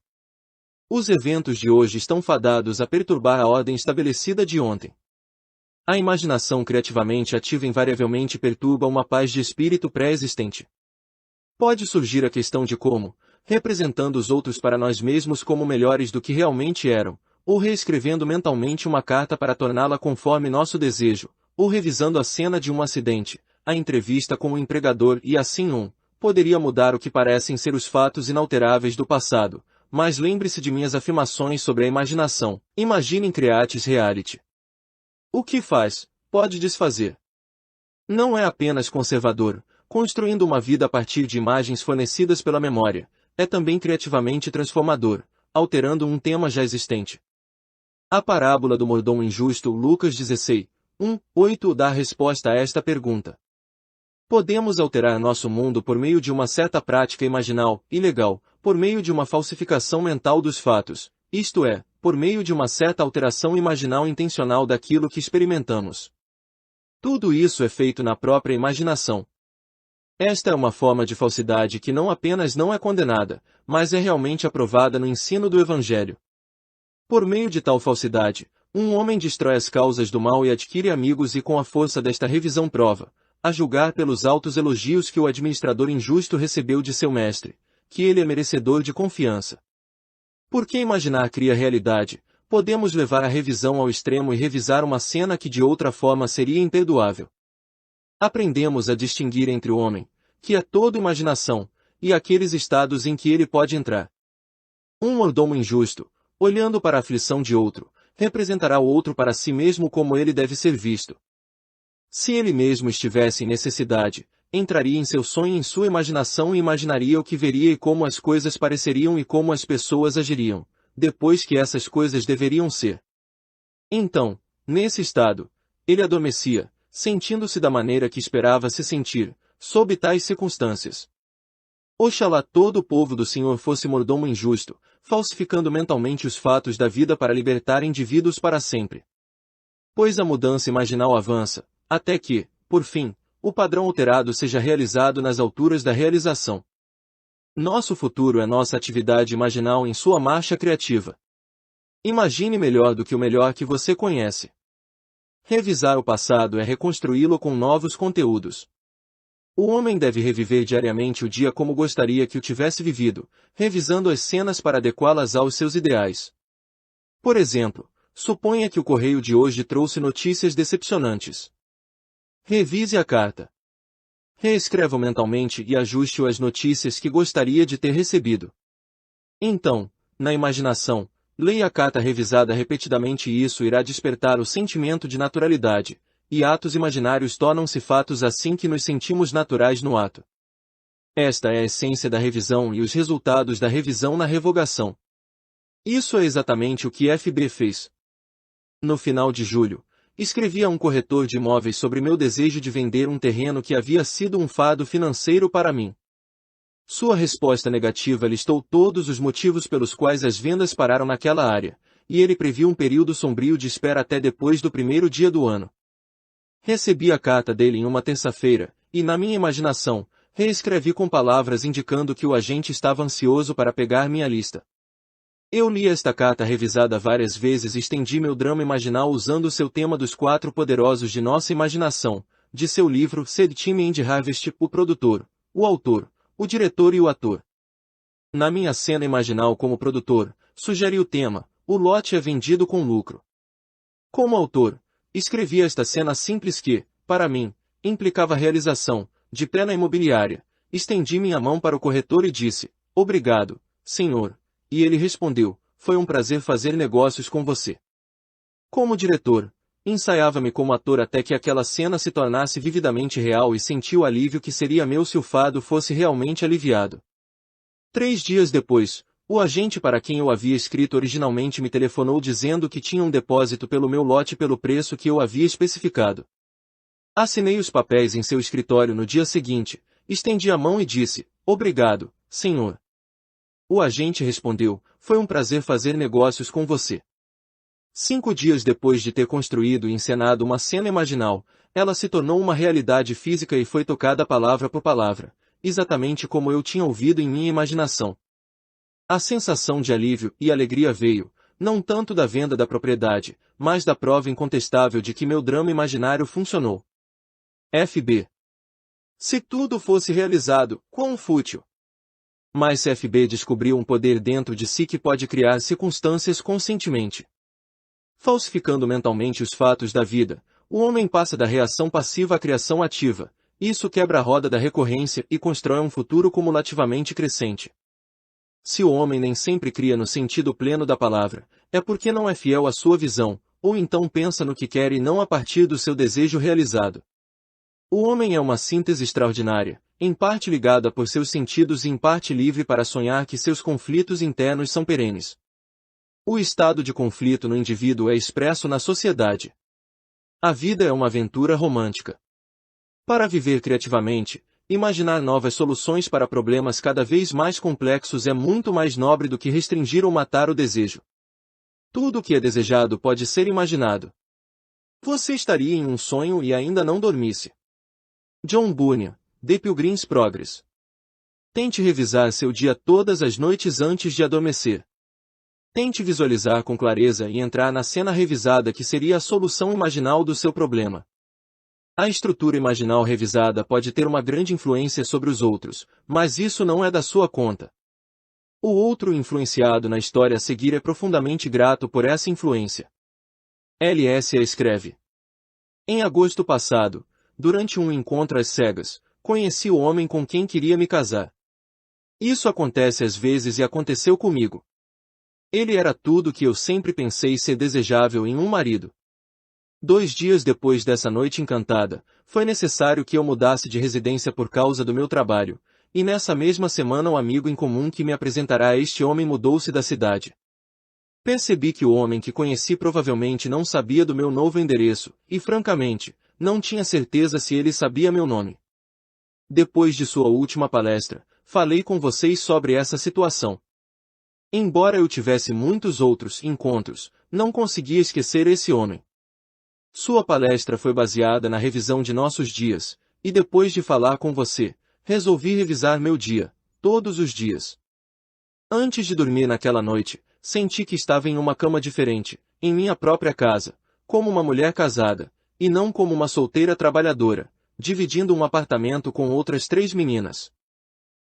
Os eventos de hoje estão fadados a perturbar a ordem estabelecida de ontem. A imaginação criativamente ativa invariavelmente perturba uma paz de espírito pré-existente. Pode surgir a questão de como, representando os outros para nós mesmos como melhores do que realmente eram, ou reescrevendo mentalmente uma carta para torná-la conforme nosso desejo, ou revisando a cena de um acidente, a entrevista com o empregador e assim poderia mudar o que parecem ser os fatos inalteráveis do passado. Mas lembre-se de minhas afirmações sobre a imaginação. Imagine creatis reality. O que faz, pode desfazer. Não é apenas conservador, construindo uma vida a partir de imagens fornecidas pela memória, é também criativamente transformador, alterando um tema já existente. A parábola do mordomo injusto, Lucas 16, 8 dá resposta a esta pergunta. Podemos alterar nosso mundo por meio de uma certa prática imaginal, ilegal, por meio de uma falsificação mental dos fatos, isto é, por meio de uma certa alteração imaginal intencional daquilo que experimentamos. Tudo isso é feito na própria imaginação. Esta é uma forma de falsidade que não apenas não é condenada, mas é realmente aprovada no ensino do Evangelho. Por meio de tal falsidade, um homem destrói as causas do mal e adquire amigos e com a força desta revisão prova, a julgar pelos altos elogios que o administrador injusto recebeu de seu mestre, que ele é merecedor de confiança. Porque imaginar cria realidade, podemos levar a revisão ao extremo e revisar uma cena que de outra forma seria imperdoável. Aprendemos a distinguir entre o homem, que é todo imaginação, e aqueles estados em que ele pode entrar. Um mordomo injusto, olhando para a aflição de outro, representará o outro para si mesmo como ele deve ser visto. Se ele mesmo estivesse em necessidade, entraria em seu sonho e em sua imaginação e imaginaria o que veria e como as coisas pareceriam e como as pessoas agiriam, depois que essas coisas deveriam ser. Então, nesse estado, ele adormecia, sentindo-se da maneira que esperava se sentir, sob tais circunstâncias. Oxalá todo o povo do Senhor fosse mordomo injusto, falsificando mentalmente os fatos da vida para libertar indivíduos para sempre. Pois a mudança imaginal avança, até que, por fim, o padrão alterado seja realizado nas alturas da realização. Nosso futuro é nossa atividade imaginal em sua marcha criativa. Imagine melhor do que o melhor que você conhece. Revisar o passado é reconstruí-lo com novos conteúdos. O homem deve reviver diariamente o dia como gostaria que o tivesse vivido, revisando as cenas para adequá-las aos seus ideais. Por exemplo, suponha que o correio de hoje trouxe notícias decepcionantes. Revise a carta. Reescreva mentalmente e ajuste-o às notícias que gostaria de ter recebido. Então, na imaginação, leia a carta revisada repetidamente e isso irá despertar o sentimento de naturalidade, e atos imaginários tornam-se fatos assim que nos sentimos naturais no ato. Esta é a essência da revisão e os resultados da revisão na revogação. Isso é exatamente o que FB fez. No final de julho, escrevi a um corretor de imóveis sobre meu desejo de vender um terreno que havia sido um fardo financeiro para mim. Sua resposta negativa listou todos os motivos pelos quais as vendas pararam naquela área, e ele previu um período sombrio de espera até depois do primeiro dia do ano. Recebi a carta dele em uma terça-feira, e na minha imaginação, reescrevi com palavras indicando que o agente estava ansioso para pegar minha lista. Eu li esta carta revisada várias vezes e estendi meu drama imaginal usando seu tema dos 4 poderosos de nossa imaginação, de seu livro Seed Time and Harvest, o produtor, o autor, o diretor e o ator. Na minha cena imaginal como produtor, sugeri o tema, o lote é vendido com lucro. Como autor, escrevi esta cena simples que, para mim, implicava a realização, de pé na imobiliária. Estendi minha mão para o corretor e disse, obrigado, senhor. E ele respondeu, foi um prazer fazer negócios com você. Como diretor, ensaiava-me como ator até que aquela cena se tornasse vividamente real e senti o alívio que seria meu se o fardo fosse realmente aliviado. 3 dias depois, o agente para quem eu havia escrito originalmente me telefonou dizendo que tinha um depósito pelo meu lote pelo preço que eu havia especificado. Assinei os papéis em seu escritório no dia seguinte, estendi a mão e disse, obrigado, senhor. O agente respondeu, foi um prazer fazer negócios com você. 5 dias depois de ter construído e encenado uma cena imaginal, ela se tornou uma realidade física e foi tocada palavra por palavra, exatamente como eu tinha ouvido em minha imaginação. A sensação de alívio e alegria veio, não tanto da venda da propriedade, mas da prova incontestável de que meu drama imaginário funcionou. FB. Se tudo fosse realizado, quão fútil! Mas FB descobriu um poder dentro de si que pode criar circunstâncias conscientemente. Falsificando mentalmente os fatos da vida, o homem passa da reação passiva à criação ativa. Isso quebra a roda da recorrência e constrói um futuro cumulativamente crescente. Se o homem nem sempre cria no sentido pleno da palavra, é porque não é fiel à sua visão, ou então pensa no que quer e não a partir do seu desejo realizado. O homem é uma síntese extraordinária, em parte ligada por seus sentidos e em parte livre para sonhar que seus conflitos internos são perenes. O estado de conflito no indivíduo é expresso na sociedade. A vida é uma aventura romântica. Para viver criativamente, imaginar novas soluções para problemas cada vez mais complexos é muito mais nobre do que restringir ou matar o desejo. Tudo o que é desejado pode ser imaginado. Você estaria em um sonho e ainda não dormisse. John Bunyan, The Pilgrim's Progress. Tente revisar seu dia todas as noites antes de adormecer. Tente visualizar com clareza e entrar na cena revisada que seria a solução imaginal do seu problema. A estrutura imaginal revisada pode ter uma grande influência sobre os outros, mas isso não é da sua conta. O outro influenciado na história a seguir é profundamente grato por essa influência. L.S. escreve. Em agosto passado, durante um encontro às cegas, conheci o homem com quem queria me casar. Isso acontece às vezes e aconteceu comigo. Ele era tudo o que eu sempre pensei ser desejável em um marido. 2 dias depois dessa noite encantada, foi necessário que eu mudasse de residência por causa do meu trabalho, e nessa mesma semana o amigo em comum que me apresentará a este homem mudou-se da cidade. Percebi que o homem que conheci provavelmente não sabia do meu novo endereço, e francamente, não tinha certeza se ele sabia meu nome. Depois de sua última palestra, falei com vocês sobre essa situação. Embora eu tivesse muitos outros encontros, não conseguia esquecer esse homem. Sua palestra foi baseada na revisão de nossos dias, e depois de falar com você, resolvi revisar meu dia, todos os dias. Antes de dormir naquela noite, senti que estava em uma cama diferente, em minha própria casa, como uma mulher casada, e não como uma solteira trabalhadora, dividindo um apartamento com outras 3 meninas.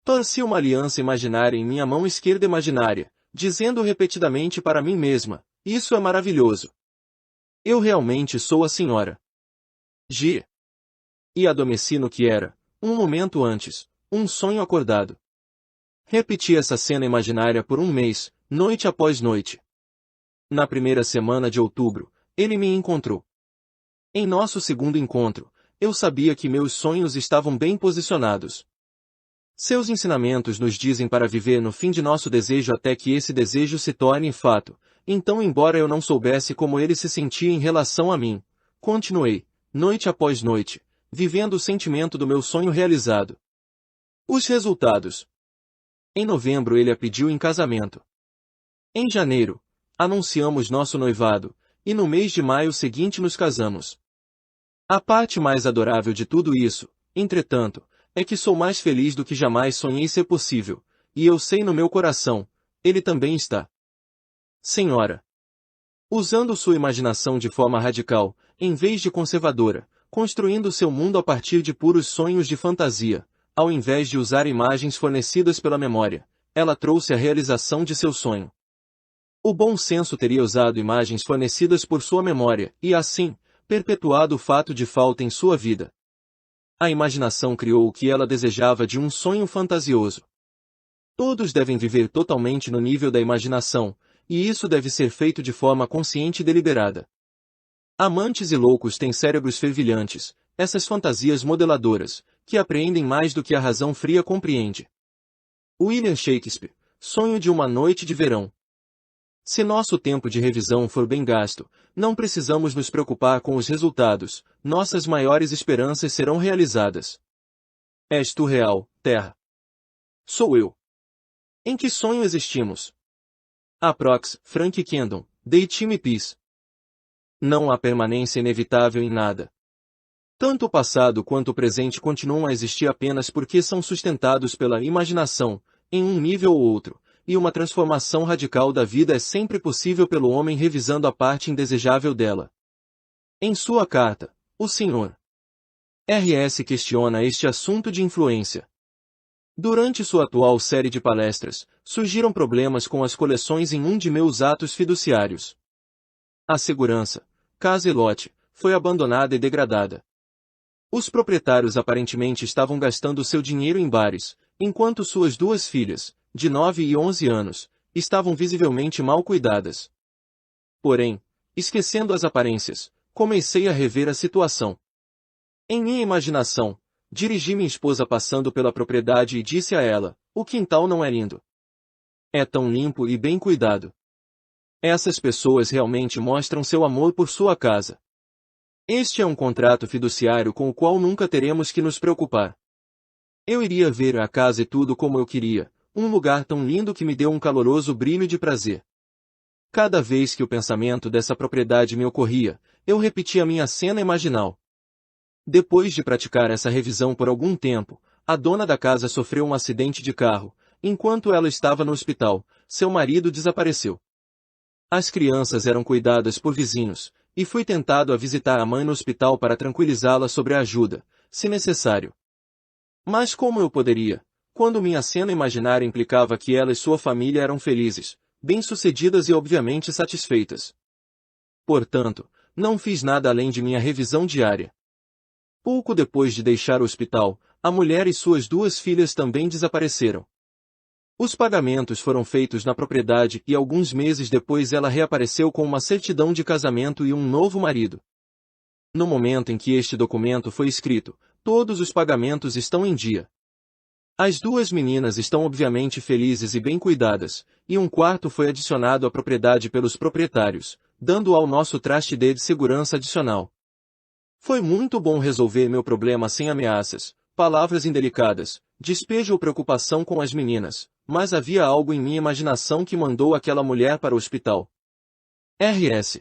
Torci uma aliança imaginária em minha mão esquerda imaginária, dizendo repetidamente para mim mesma, isso é maravilhoso. Eu realmente sou a senhora G. E adormeci no que era, um momento antes, um sonho acordado. Repeti essa cena imaginária por um mês, noite após noite. Na primeira semana de outubro, ele me encontrou. Em nosso segundo encontro, eu sabia que meus sonhos estavam bem posicionados. Seus ensinamentos nos dizem para viver no fim de nosso desejo até que esse desejo se torne fato. Então, embora eu não soubesse como ele se sentia em relação a mim, continuei, noite após noite, vivendo o sentimento do meu sonho realizado. Os resultados. Em novembro ele a pediu em casamento. Em janeiro, anunciamos nosso noivado, e no mês de maio seguinte nos casamos. A parte mais adorável de tudo isso, entretanto, é que sou mais feliz do que jamais sonhei ser possível, e eu sei no meu coração, ele também está. Senhora. Usando sua imaginação de forma radical, em vez de conservadora, construindo seu mundo a partir de puros sonhos de fantasia, ao invés de usar imagens fornecidas pela memória, ela trouxe a realização de seu sonho. O bom senso teria usado imagens fornecidas por sua memória, e assim, perpetuado o fato de falta em sua vida. A imaginação criou o que ela desejava de um sonho fantasioso. Todos devem viver totalmente no nível da imaginação, e isso deve ser feito de forma consciente e deliberada. Amantes e loucos têm cérebros fervilhantes, essas fantasias modeladoras, que apreendem mais do que a razão fria compreende. William Shakespeare, Sonho de uma Noite de Verão. Se nosso tempo de revisão for bem gasto, não precisamos nos preocupar com os resultados, nossas maiores esperanças serão realizadas. És tu real, Terra? Sou eu. Em que sonho existimos? Aprox, Frank Kendon, Deite-me Peace. Não há permanência inevitável em nada. Tanto o passado quanto o presente continuam a existir apenas porque são sustentados pela imaginação, em um nível ou outro, e uma transformação radical da vida é sempre possível pelo homem revisando a parte indesejável dela. Em sua carta, o Sr. R.S. questiona este assunto de influência. Durante sua atual série de palestras, surgiram problemas com as coleções em um de meus atos fiduciários. A segurança, casa e lote, foi abandonada e degradada. Os proprietários aparentemente estavam gastando seu dinheiro em bares, enquanto suas 2 filhas, de 9 e 11 anos, estavam visivelmente mal cuidadas. Porém, esquecendo as aparências, comecei a rever a situação. Em minha imaginação, dirigi minha esposa passando pela propriedade e disse a ela, o quintal não é lindo. É tão limpo e bem cuidado. Essas pessoas realmente mostram seu amor por sua casa. Este é um contrato fiduciário com o qual nunca teremos que nos preocupar. Eu iria ver a casa e tudo como eu queria, um lugar tão lindo que me deu um caloroso brilho de prazer. Cada vez que o pensamento dessa propriedade me ocorria, eu repetia minha cena imaginal. Depois de praticar essa revisão por algum tempo, a dona da casa sofreu um acidente de carro. Enquanto ela estava no hospital, seu marido desapareceu. As crianças eram cuidadas por vizinhos, e fui tentado a visitar a mãe no hospital para tranquilizá-la sobre a ajuda, se necessário. Mas como eu poderia, quando minha cena imaginária implicava que ela e sua família eram felizes, bem-sucedidas e obviamente satisfeitas? Portanto, não fiz nada além de minha revisão diária. Pouco depois de deixar o hospital, a mulher e suas 2 filhas também desapareceram. Os pagamentos foram feitos na propriedade e alguns meses depois ela reapareceu com uma certidão de casamento e um novo marido. No momento em que este documento foi escrito, todos os pagamentos estão em dia. As 2 meninas estão obviamente felizes e bem cuidadas, e um quarto foi adicionado à propriedade pelos proprietários, dando ao nosso traste de segurança adicional. Foi muito bom resolver meu problema sem ameaças, palavras indelicadas, despejo ou preocupação com as meninas, mas havia algo em minha imaginação que mandou aquela mulher para o hospital. RS.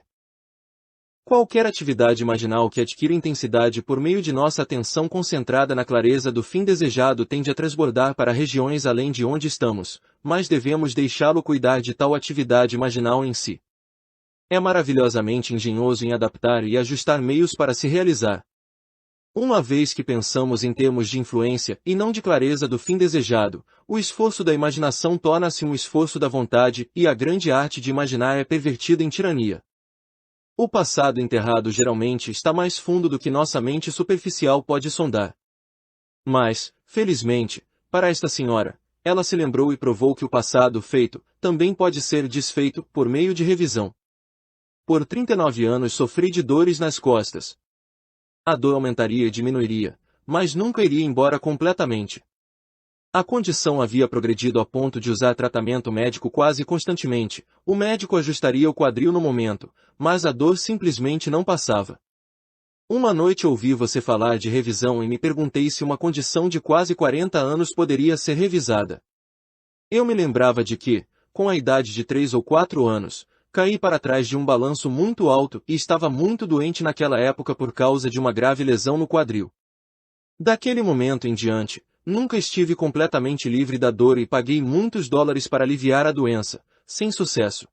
Qualquer atividade imaginal que adquira intensidade por meio de nossa atenção concentrada na clareza do fim desejado tende a transbordar para regiões além de onde estamos, mas devemos deixá-lo cuidar de tal atividade imaginal em si. É maravilhosamente engenhoso em adaptar e ajustar meios para se realizar. Uma vez que pensamos em termos de influência e não de clareza do fim desejado, o esforço da imaginação torna-se um esforço da vontade e a grande arte de imaginar é pervertida em tirania. O passado enterrado geralmente está mais fundo do que nossa mente superficial pode sondar. Mas, felizmente, para esta senhora, ela se lembrou e provou que o passado feito também pode ser desfeito por meio de revisão. Por 39 anos sofri de dores nas costas. A dor aumentaria e diminuiria, mas nunca iria embora completamente. A condição havia progredido a ponto de usar tratamento médico quase constantemente. O médico ajustaria o quadril no momento, mas a dor simplesmente não passava. Uma noite ouvi você falar de revisão e me perguntei se uma condição de quase 40 anos poderia ser revisada. Eu me lembrava de que, com a idade de 3 ou 4 anos, caí para trás de um balanço muito alto e estava muito doente naquela época por causa de uma grave lesão no quadril. Daquele momento em diante, nunca estive completamente livre da dor e paguei muitos dólares para aliviar a doença, sem sucesso.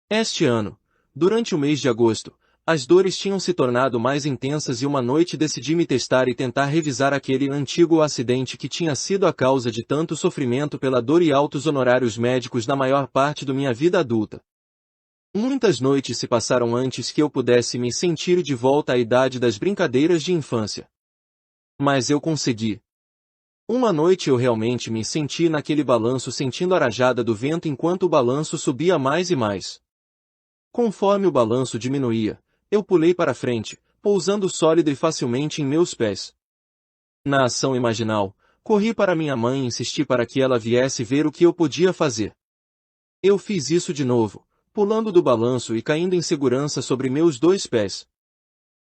Este ano, durante o mês de agosto, as dores tinham se tornado mais intensas e uma noite decidi me testar e tentar revisar aquele antigo acidente que tinha sido a causa de tanto sofrimento pela dor e altos honorários médicos na maior parte da minha vida adulta. Muitas noites se passaram antes que eu pudesse me sentir de volta à idade das brincadeiras de infância. Mas eu consegui. Uma noite eu realmente me senti naquele balanço sentindo a rajada do vento enquanto o balanço subia mais e mais. Conforme o balanço diminuía, eu pulei para frente, pousando sólido e facilmente em meus pés. Na ação imaginal, corri para minha mãe e insisti para que ela viesse ver o que eu podia fazer. Eu fiz isso de novo, pulando do balanço e caindo em segurança sobre meus 2 pés.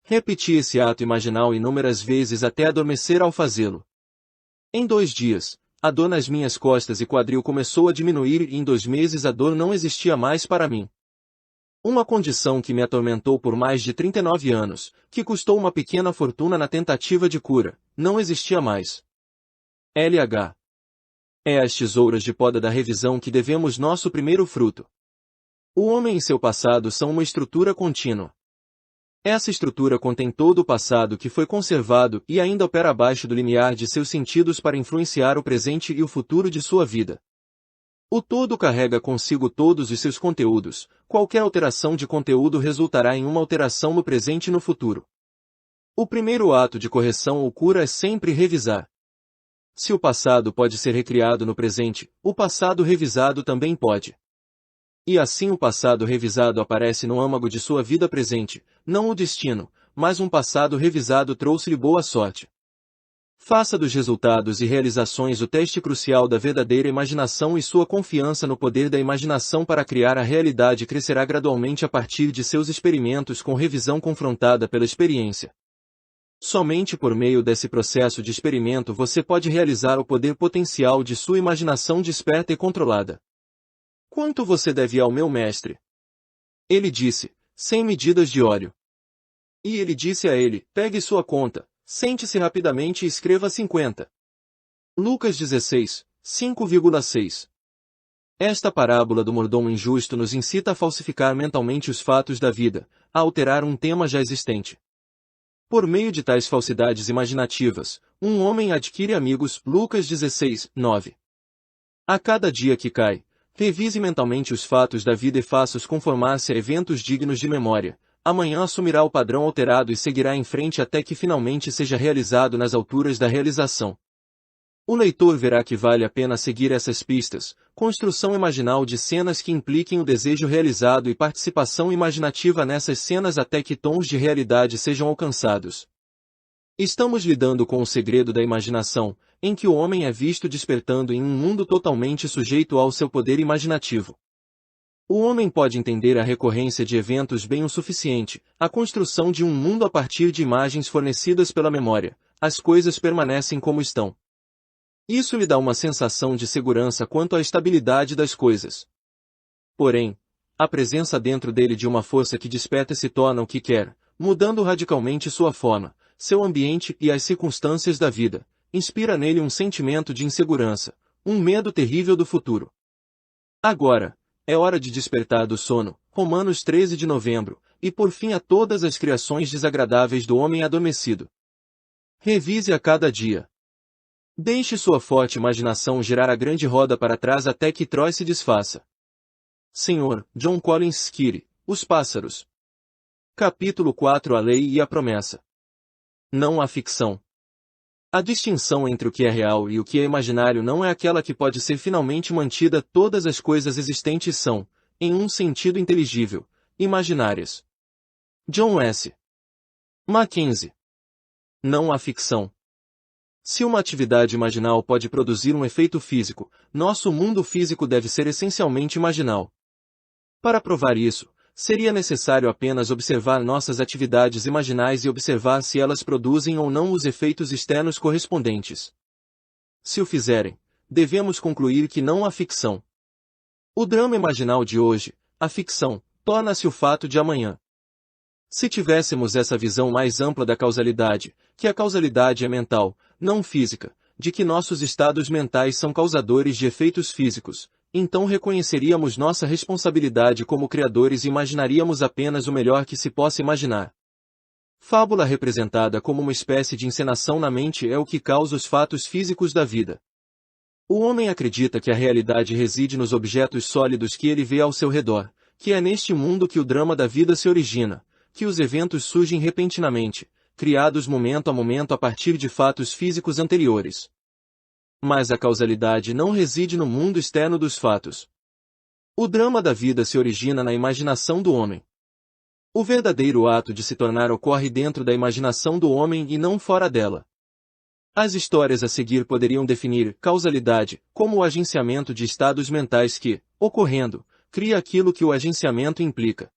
Repeti esse ato imaginal inúmeras vezes até adormecer ao fazê-lo. Em 2 dias, a dor nas minhas costas e quadril começou a diminuir e em 2 meses a dor não existia mais para mim. Uma condição que me atormentou por mais de 39 anos, que custou uma pequena fortuna na tentativa de cura, não existia mais. LH. É às tesouras de poda da revisão que devemos nosso primeiro fruto. O homem e seu passado são uma estrutura contínua. Essa estrutura contém todo o passado que foi conservado e ainda opera abaixo do limiar de seus sentidos para influenciar o presente e o futuro de sua vida. O todo carrega consigo todos os seus conteúdos. Qualquer alteração de conteúdo resultará em uma alteração no presente e no futuro. O primeiro ato de correção ou cura é sempre revisar. Se o passado pode ser recriado no presente, o passado revisado também pode. E assim o passado revisado aparece no âmago de sua vida presente, não o destino, mas um passado revisado trouxe-lhe boa sorte. Faça dos resultados e realizações o teste crucial da verdadeira imaginação e sua confiança no poder da imaginação para criar a realidade crescerá gradualmente a partir de seus experimentos com revisão confrontada pela experiência. Somente por meio desse processo de experimento você pode realizar o poder potencial de sua imaginação desperta e controlada. Quanto você deve ao meu mestre? Ele disse, 100 medidas de óleo. E ele disse a ele, pegue sua conta, sente-se rapidamente e escreva 50. Lucas 16, 5,6. Esta parábola do mordomo injusto nos incita a falsificar mentalmente os fatos da vida, a alterar um tema já existente. Por meio de tais falsidades imaginativas, um homem adquire amigos. Lucas 16, 9. A cada dia que cai, revise mentalmente os fatos da vida e faça-os conformar-se a eventos dignos de memória. Amanhã assumirá o padrão alterado e seguirá em frente até que finalmente seja realizado nas alturas da realização. O leitor verá que vale a pena seguir essas pistas, construção imaginal de cenas que impliquem o desejo realizado e participação imaginativa nessas cenas até que tons de realidade sejam alcançados. Estamos lidando com o segredo da imaginação, em que o homem é visto despertando em um mundo totalmente sujeito ao seu poder imaginativo. O homem pode entender a recorrência de eventos bem o suficiente, a construção de um mundo a partir de imagens fornecidas pela memória, as coisas permanecem como estão. Isso lhe dá uma sensação de segurança quanto à estabilidade das coisas. Porém, a presença dentro dele de uma força que desperta se torna o que quer, mudando radicalmente sua forma, seu ambiente e as circunstâncias da vida, inspira nele um sentimento de insegurança, um medo terrível do futuro. Agora, é hora de despertar do sono, Romanos 13 de novembro, e por fim a todas as criações desagradáveis do homem adormecido. Revise a cada dia. Deixe sua forte imaginação girar a grande roda para trás até que Troy se desfaça. Sr. John Collins Skeely, Os Pássaros. Capítulo 4 A Lei e a Promessa. Não há ficção. A distinção entre o que é real e o que é imaginário não é aquela que pode ser finalmente mantida. Todas as coisas existentes são, em um sentido inteligível, imaginárias. John S. Mackenzie. Não há ficção. Se uma atividade imaginal pode produzir um efeito físico, nosso mundo físico deve ser essencialmente imaginal. Para provar isso, seria necessário apenas observar nossas atividades imaginais e observar se elas produzem ou não os efeitos externos correspondentes. Se o fizerem, devemos concluir que não há ficção. O drama imaginal de hoje, a ficção, torna-se o fato de amanhã. Se tivéssemos essa visão mais ampla da causalidade, que a causalidade é mental, não física, de que nossos estados mentais são causadores de efeitos físicos, então reconheceríamos nossa responsabilidade como criadores e imaginaríamos apenas o melhor que se possa imaginar. Fábula representada como uma espécie de encenação na mente é o que causa os fatos físicos da vida. O homem acredita que a realidade reside nos objetos sólidos que ele vê ao seu redor, que é neste mundo que o drama da vida se origina, que os eventos surgem repentinamente, criados momento a momento a partir de fatos físicos anteriores. Mas a causalidade não reside no mundo externo dos fatos. O drama da vida se origina na imaginação do homem. O verdadeiro ato de se tornar ocorre dentro da imaginação do homem e não fora dela. As histórias a seguir poderiam definir causalidade como o agenciamento de estados mentais que, ocorrendo, cria aquilo que o agenciamento implica.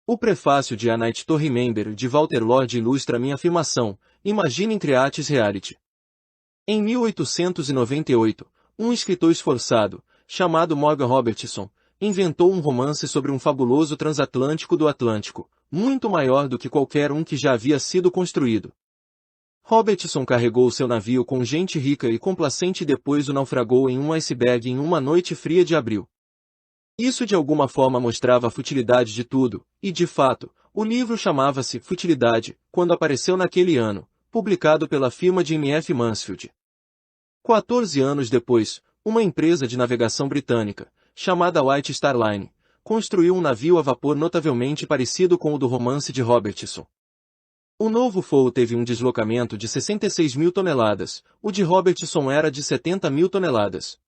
O prefácio de A Night to Remember de Walter Lord ilustra minha afirmação, imaginem creates reality. Em 1898, um escritor esforçado, chamado Morgan Robertson, inventou um romance sobre um fabuloso transatlântico do Atlântico, muito maior do que qualquer um que já havia sido construído. Robertson carregou seu navio com gente rica e complacente e depois o naufragou em um iceberg em uma noite fria de abril. Isso de alguma forma mostrava a futilidade de tudo, e de fato, o livro chamava-se Futilidade, quando apareceu naquele ano, publicado pela firma de M.F. Mansfield. 14 anos depois, uma empresa de navegação britânica, chamada White Star Line, construiu um navio a vapor notavelmente parecido com o do romance de Robertson. O novo voo teve um deslocamento de 66 mil toneladas, o de Robertson era de 70 mil toneladas.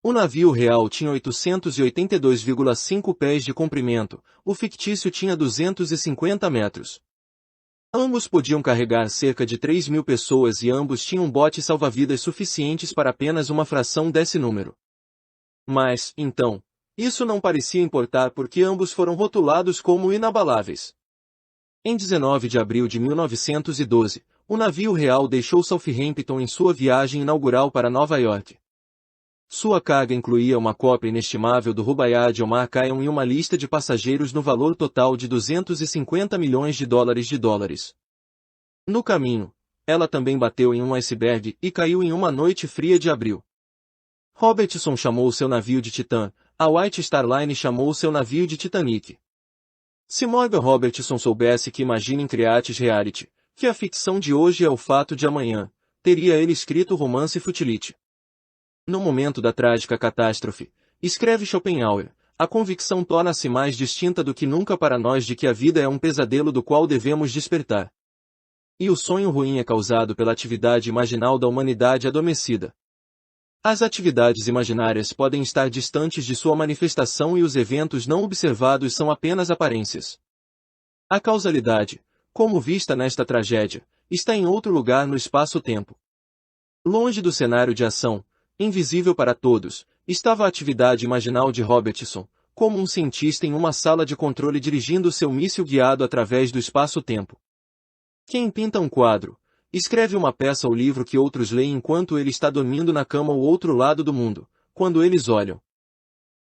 O navio real tinha 882,5 pés de comprimento, o fictício tinha 250 metros. Ambos podiam carregar cerca de 3.000 pessoas e ambos tinham botes salva-vidas suficientes para apenas uma fração desse número. Mas, então, isso não parecia importar porque ambos foram rotulados como inabaláveis. Em 19 de abril de 1912, o navio real deixou Southampton em sua viagem inaugural para Nova York. Sua carga incluía uma cópia inestimável do Rubaiyat Omar Khayyam e uma lista de passageiros no valor total de 250 milhões de dólares. No caminho, ela também bateu em um iceberg e caiu em uma noite fria de abril. Robertson chamou seu navio de Titã, a White Star Line chamou seu navio de Titanic. Se Morgan Robertson soubesse que Imagine Creates Reality, que a ficção de hoje é o fato de amanhã, teria ele escrito o romance Futility. No momento da trágica catástrofe, escreve Schopenhauer, a convicção torna-se mais distinta do que nunca para nós de que a vida é um pesadelo do qual devemos despertar. E o sonho ruim é causado pela atividade imaginal da humanidade adormecida. As atividades imaginárias podem estar distantes de sua manifestação e os eventos não observados são apenas aparências. A causalidade, como vista nesta tragédia, está em outro lugar no espaço-tempo. Longe do cenário de ação, invisível para todos, estava a atividade imaginal de Robertson, como um cientista em uma sala de controle dirigindo seu míssil guiado através do espaço-tempo. Quem pinta um quadro, escreve uma peça ou livro que outros leem enquanto ele está dormindo na cama ao outro lado do mundo, quando eles olham.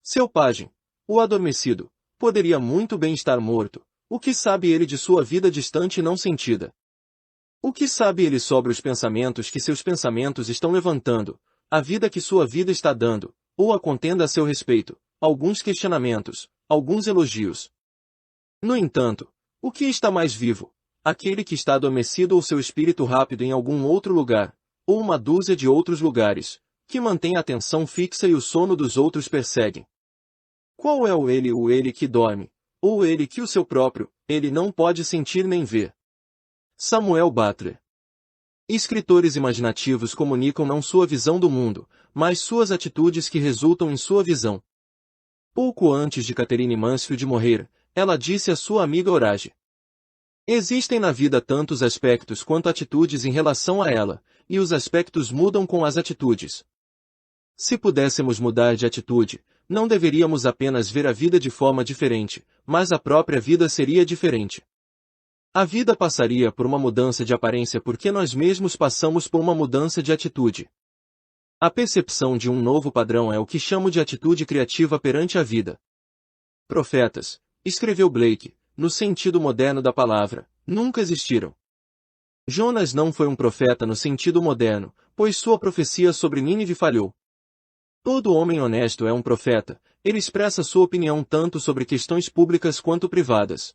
Seu pajem, o adormecido, poderia muito bem estar morto. O que sabe ele de sua vida distante e não sentida? O que sabe ele sobre os pensamentos que seus pensamentos estão levantando, a vida que sua vida está dando, ou a contenda a seu respeito, alguns questionamentos, alguns elogios? No entanto, o que está mais vivo? Aquele que está adormecido ou seu espírito rápido em algum outro lugar, ou uma dúzia de outros lugares, que mantém a atenção fixa e o sono dos outros perseguem? Qual é o ele que dorme, ou o ele que o seu próprio, ele não pode sentir nem ver? Samuel Butler. Escritores imaginativos comunicam não sua visão do mundo, mas suas atitudes que resultam em sua visão. Pouco antes de Catherine Mansfield morrer, ela disse à sua amiga Horace: existem na vida tantos aspectos quanto atitudes em relação a ela, e os aspectos mudam com as atitudes. Se pudéssemos mudar de atitude, não deveríamos apenas ver a vida de forma diferente, mas a própria vida seria diferente. A vida passaria por uma mudança de aparência porque nós mesmos passamos por uma mudança de atitude. A percepção de um novo padrão é o que chamo de atitude criativa perante a vida. Profetas, escreveu Blake, no sentido moderno da palavra, nunca existiram. Jonas não foi um profeta no sentido moderno, pois sua profecia sobre Nínive falhou. Todo homem honesto é um profeta, ele expressa sua opinião tanto sobre questões públicas quanto privadas.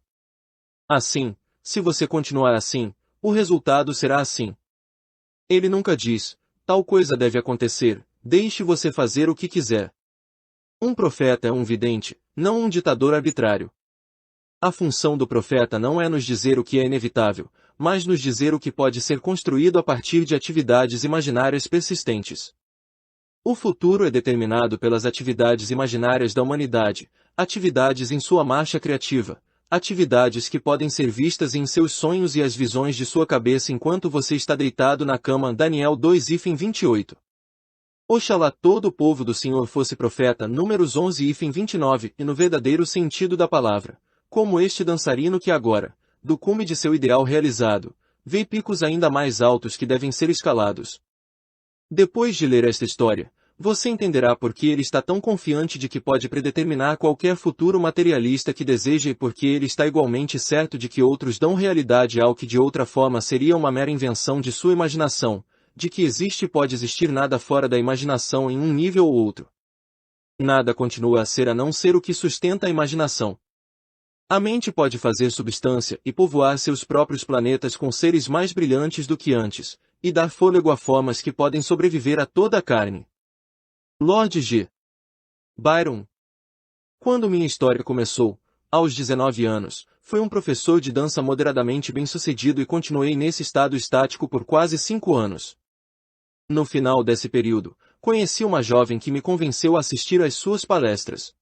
Assim, se você continuar assim, o resultado será assim. Ele nunca diz, tal coisa deve acontecer, deixe você fazer o que quiser. Um profeta é um vidente, não um ditador arbitrário. A função do profeta não é nos dizer o que é inevitável, mas nos dizer o que pode ser construído a partir de atividades imaginárias persistentes. O futuro é determinado pelas atividades imaginárias da humanidade, atividades em sua marcha criativa, atividades que podem ser vistas em seus sonhos e as visões de sua cabeça enquanto você está deitado na cama. Daniel 2:28. Oxalá todo o povo do Senhor fosse profeta. Números 11:29, e no verdadeiro sentido da palavra, como este dançarino que agora, do cume de seu ideal realizado, vê picos ainda mais altos que devem ser escalados. Depois de ler esta história, você entenderá por que ele está tão confiante de que pode predeterminar qualquer futuro materialista que deseja e por que ele está igualmente certo de que outros dão realidade ao que de outra forma seria uma mera invenção de sua imaginação, de que existe e pode existir nada fora da imaginação em um nível ou outro. Nada continua a ser a não ser o que sustenta a imaginação. A mente pode fazer substância e povoar seus próprios planetas com seres mais brilhantes do que antes, e dar fôlego a formas que podem sobreviver a toda a carne. Lord G. Byron. Quando minha história começou, aos 19 anos, fui um professor de dança moderadamente bem-sucedido e continuei nesse estado estático por quase 5 anos. No final desse período, conheci uma jovem que me convenceu a assistir às suas palestras.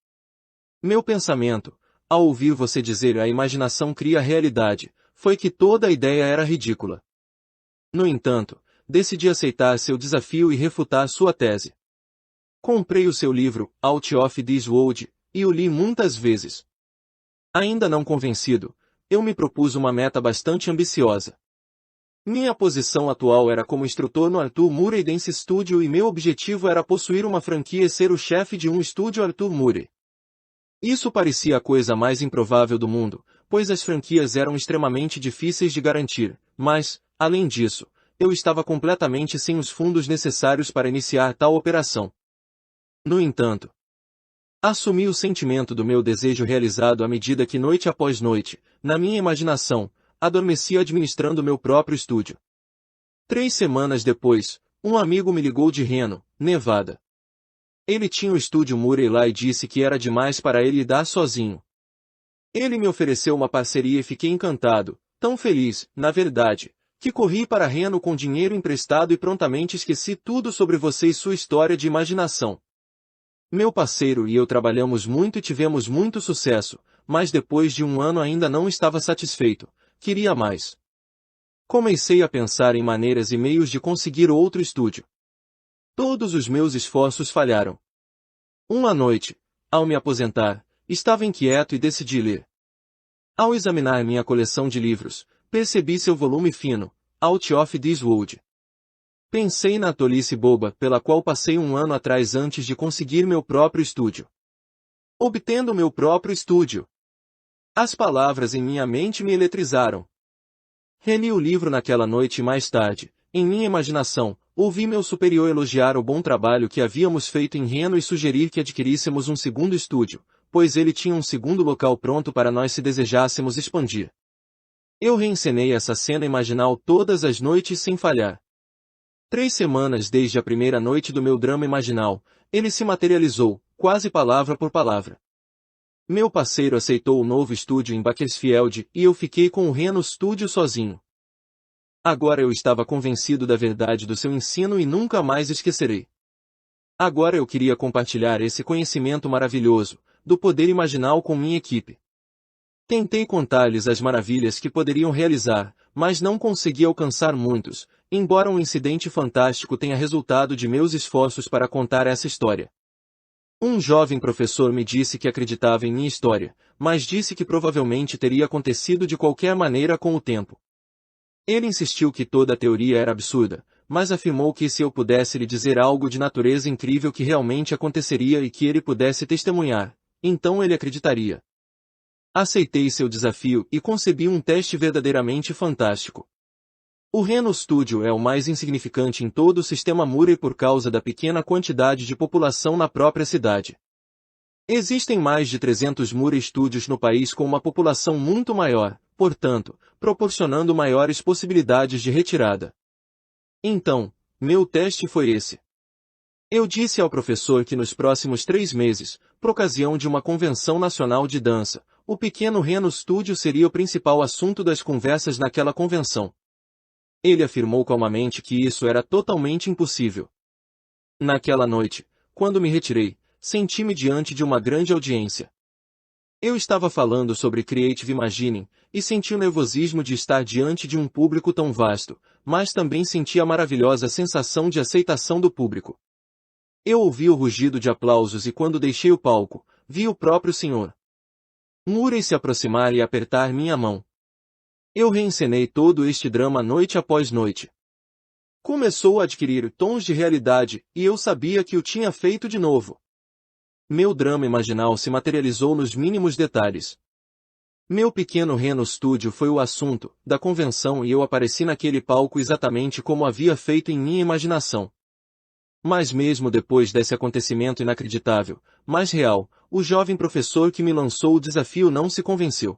Meu pensamento, ao ouvir você dizer a imaginação cria a realidade, foi que toda a ideia era ridícula. No entanto, decidi aceitar seu desafio e refutar sua tese. Comprei o seu livro, Out of This World, e o li muitas vezes. Ainda não convencido, eu me propus uma meta bastante ambiciosa. Minha posição atual era como instrutor no Arthur Murray Dance Studio e meu objetivo era possuir uma franquia e ser o chefe de um estúdio Arthur Murray. Isso parecia a coisa mais improvável do mundo, pois as franquias eram extremamente difíceis de garantir, mas, além disso, eu estava completamente sem os fundos necessários para iniciar tal operação. No entanto, assumi o sentimento do meu desejo realizado à medida que noite após noite, na minha imaginação, adormecia administrando meu próprio estúdio. 3 semanas depois, um amigo me ligou de Reno, Nevada. Ele tinha o estúdio Murray lá e disse que era demais para ele lidar sozinho. Ele me ofereceu uma parceria e fiquei encantado, tão feliz, na verdade, que corri para Reno com dinheiro emprestado e prontamente esqueci tudo sobre você e sua história de imaginação. Meu parceiro e eu trabalhamos muito e tivemos muito sucesso, mas depois de um ano ainda não estava satisfeito, queria mais. Comecei a pensar em maneiras e meios de conseguir outro estúdio. Todos os meus esforços falharam. Uma noite, ao me aposentar, estava inquieto e decidi ler. Ao examinar minha coleção de livros, percebi seu volume fino, Out of This World. Pensei na tolice boba pela qual passei um ano atrás antes de conseguir meu próprio estúdio. Obtendo meu próprio estúdio. As palavras em minha mente me eletrizaram. Reli o livro naquela noite e mais tarde, em minha imaginação, ouvi meu superior elogiar o bom trabalho que havíamos feito em Reno e sugerir que adquiríssemos um segundo estúdio, pois ele tinha um segundo local pronto para nós se desejássemos expandir. Eu reencenei essa cena imaginal todas as noites sem falhar. 3 semanas desde a primeira noite do meu drama imaginal, ele se materializou, quase palavra por palavra. Meu parceiro aceitou o novo estúdio em Bakersfield e eu fiquei com o Reno Studio sozinho. Agora eu estava convencido da verdade do seu ensino e nunca mais esquecerei. Agora eu queria compartilhar esse conhecimento maravilhoso, do poder imaginal com minha equipe. Tentei contar-lhes as maravilhas que poderiam realizar, mas não consegui alcançar muitos, embora um incidente fantástico tenha resultado de meus esforços para contar essa história. Um jovem professor me disse que acreditava em minha história, mas disse que provavelmente teria acontecido de qualquer maneira com o tempo. Ele insistiu que toda a teoria era absurda, mas afirmou que se eu pudesse lhe dizer algo de natureza incrível que realmente aconteceria e que ele pudesse testemunhar, então ele acreditaria. Aceitei seu desafio e concebi um teste verdadeiramente fantástico. O Reno Studio é o mais insignificante em todo o sistema Murray por causa da pequena quantidade de população na própria cidade. Existem mais de 300 Murray Studios no país com uma população muito maior, portanto, proporcionando maiores possibilidades de retirada. Então, meu teste foi esse. Eu disse ao professor que nos próximos 3 meses, por ocasião de uma convenção nacional de dança, o pequeno Reno Studio seria o principal assunto das conversas naquela convenção. Ele afirmou calmamente que isso era totalmente impossível. Naquela noite, quando me retirei, senti-me diante de uma grande audiência. Eu estava falando sobre Creative Imagining, e senti o nervosismo de estar diante de um público tão vasto, mas também senti a maravilhosa sensação de aceitação do público. Eu ouvi o rugido de aplausos e quando deixei o palco, vi o próprio Sr. Murray se aproximar e apertar minha mão. Eu reencenei todo este drama noite após noite. Começou a adquirir tons de realidade, e eu sabia que o tinha feito de novo. Meu drama imaginal se materializou nos mínimos detalhes. Meu pequeno Reno Studio foi o assunto da convenção e eu apareci naquele palco exatamente como havia feito em minha imaginação. Mas mesmo depois desse acontecimento inacreditável, mas real, o jovem professor que me lançou o desafio não se convenceu.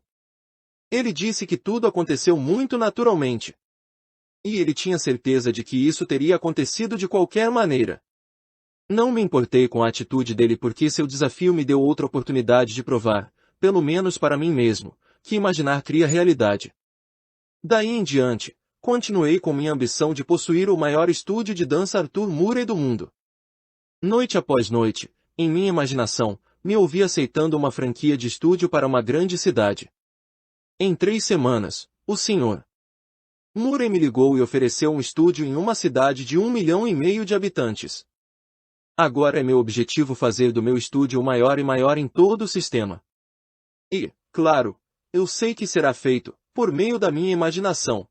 Ele disse que tudo aconteceu muito naturalmente. E ele tinha certeza de que isso teria acontecido de qualquer maneira. Não me importei com a atitude dele porque seu desafio me deu outra oportunidade de provar, pelo menos para mim mesmo, que imaginar cria realidade. Daí em diante, continuei com minha ambição de possuir o maior estúdio de dança Arthur Murray do mundo. Noite após noite, em minha imaginação, me ouvi aceitando uma franquia de estúdio para uma grande cidade. Em 3 semanas, o Sr. Murray me ligou e ofereceu um estúdio em uma cidade de 1,5 milhão de habitantes. Agora é meu objetivo fazer do meu estúdio o maior e maior em todo o sistema. E, claro, eu sei que será feito, por meio da minha imaginação.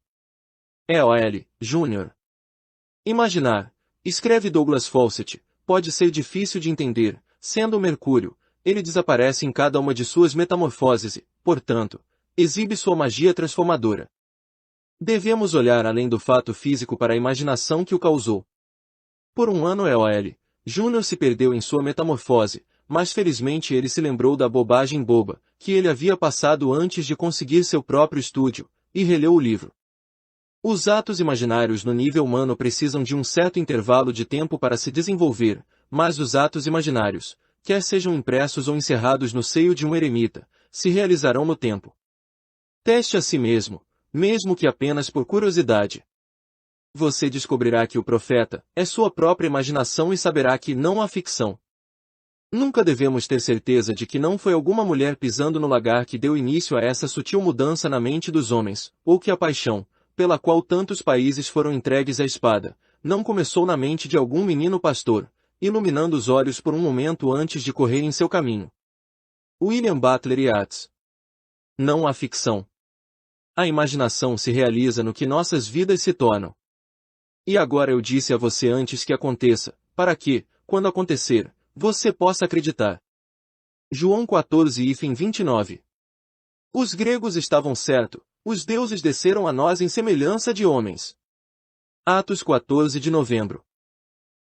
E.O.L. Jr. Imaginar, escreve Douglas Fawcett, pode ser difícil de entender, sendo o Mercúrio, ele desaparece em cada uma de suas metamorfoses e, portanto, exibe sua magia transformadora. Devemos olhar além do fato físico para a imaginação que o causou. Por um ano E.O.L. Jr. se perdeu em sua metamorfose, mas felizmente ele se lembrou da bobagem boba que ele havia passado antes de conseguir seu próprio estúdio, e releu o livro. Os atos imaginários no nível humano precisam de um certo intervalo de tempo para se desenvolver, mas os atos imaginários, quer sejam impressos ou encerrados no seio de um eremita, se realizarão no tempo. Teste a si mesmo, mesmo que apenas por curiosidade. Você descobrirá que o profeta é sua própria imaginação e saberá que não há ficção. Nunca devemos ter certeza de que não foi alguma mulher pisando no lagar que deu início a essa sutil mudança na mente dos homens, ou que a paixão, pela qual tantos países foram entregues à espada, não começou na mente de algum menino pastor, iluminando os olhos por um momento antes de correr em seu caminho. William Butler Yeats. Não há ficção. A imaginação se realiza no que nossas vidas se tornam. E agora eu disse a você antes que aconteça, para que, quando acontecer, você possa acreditar. João 14:29. Os gregos estavam certos, os deuses desceram a nós em semelhança de homens. Atos 14 de novembro.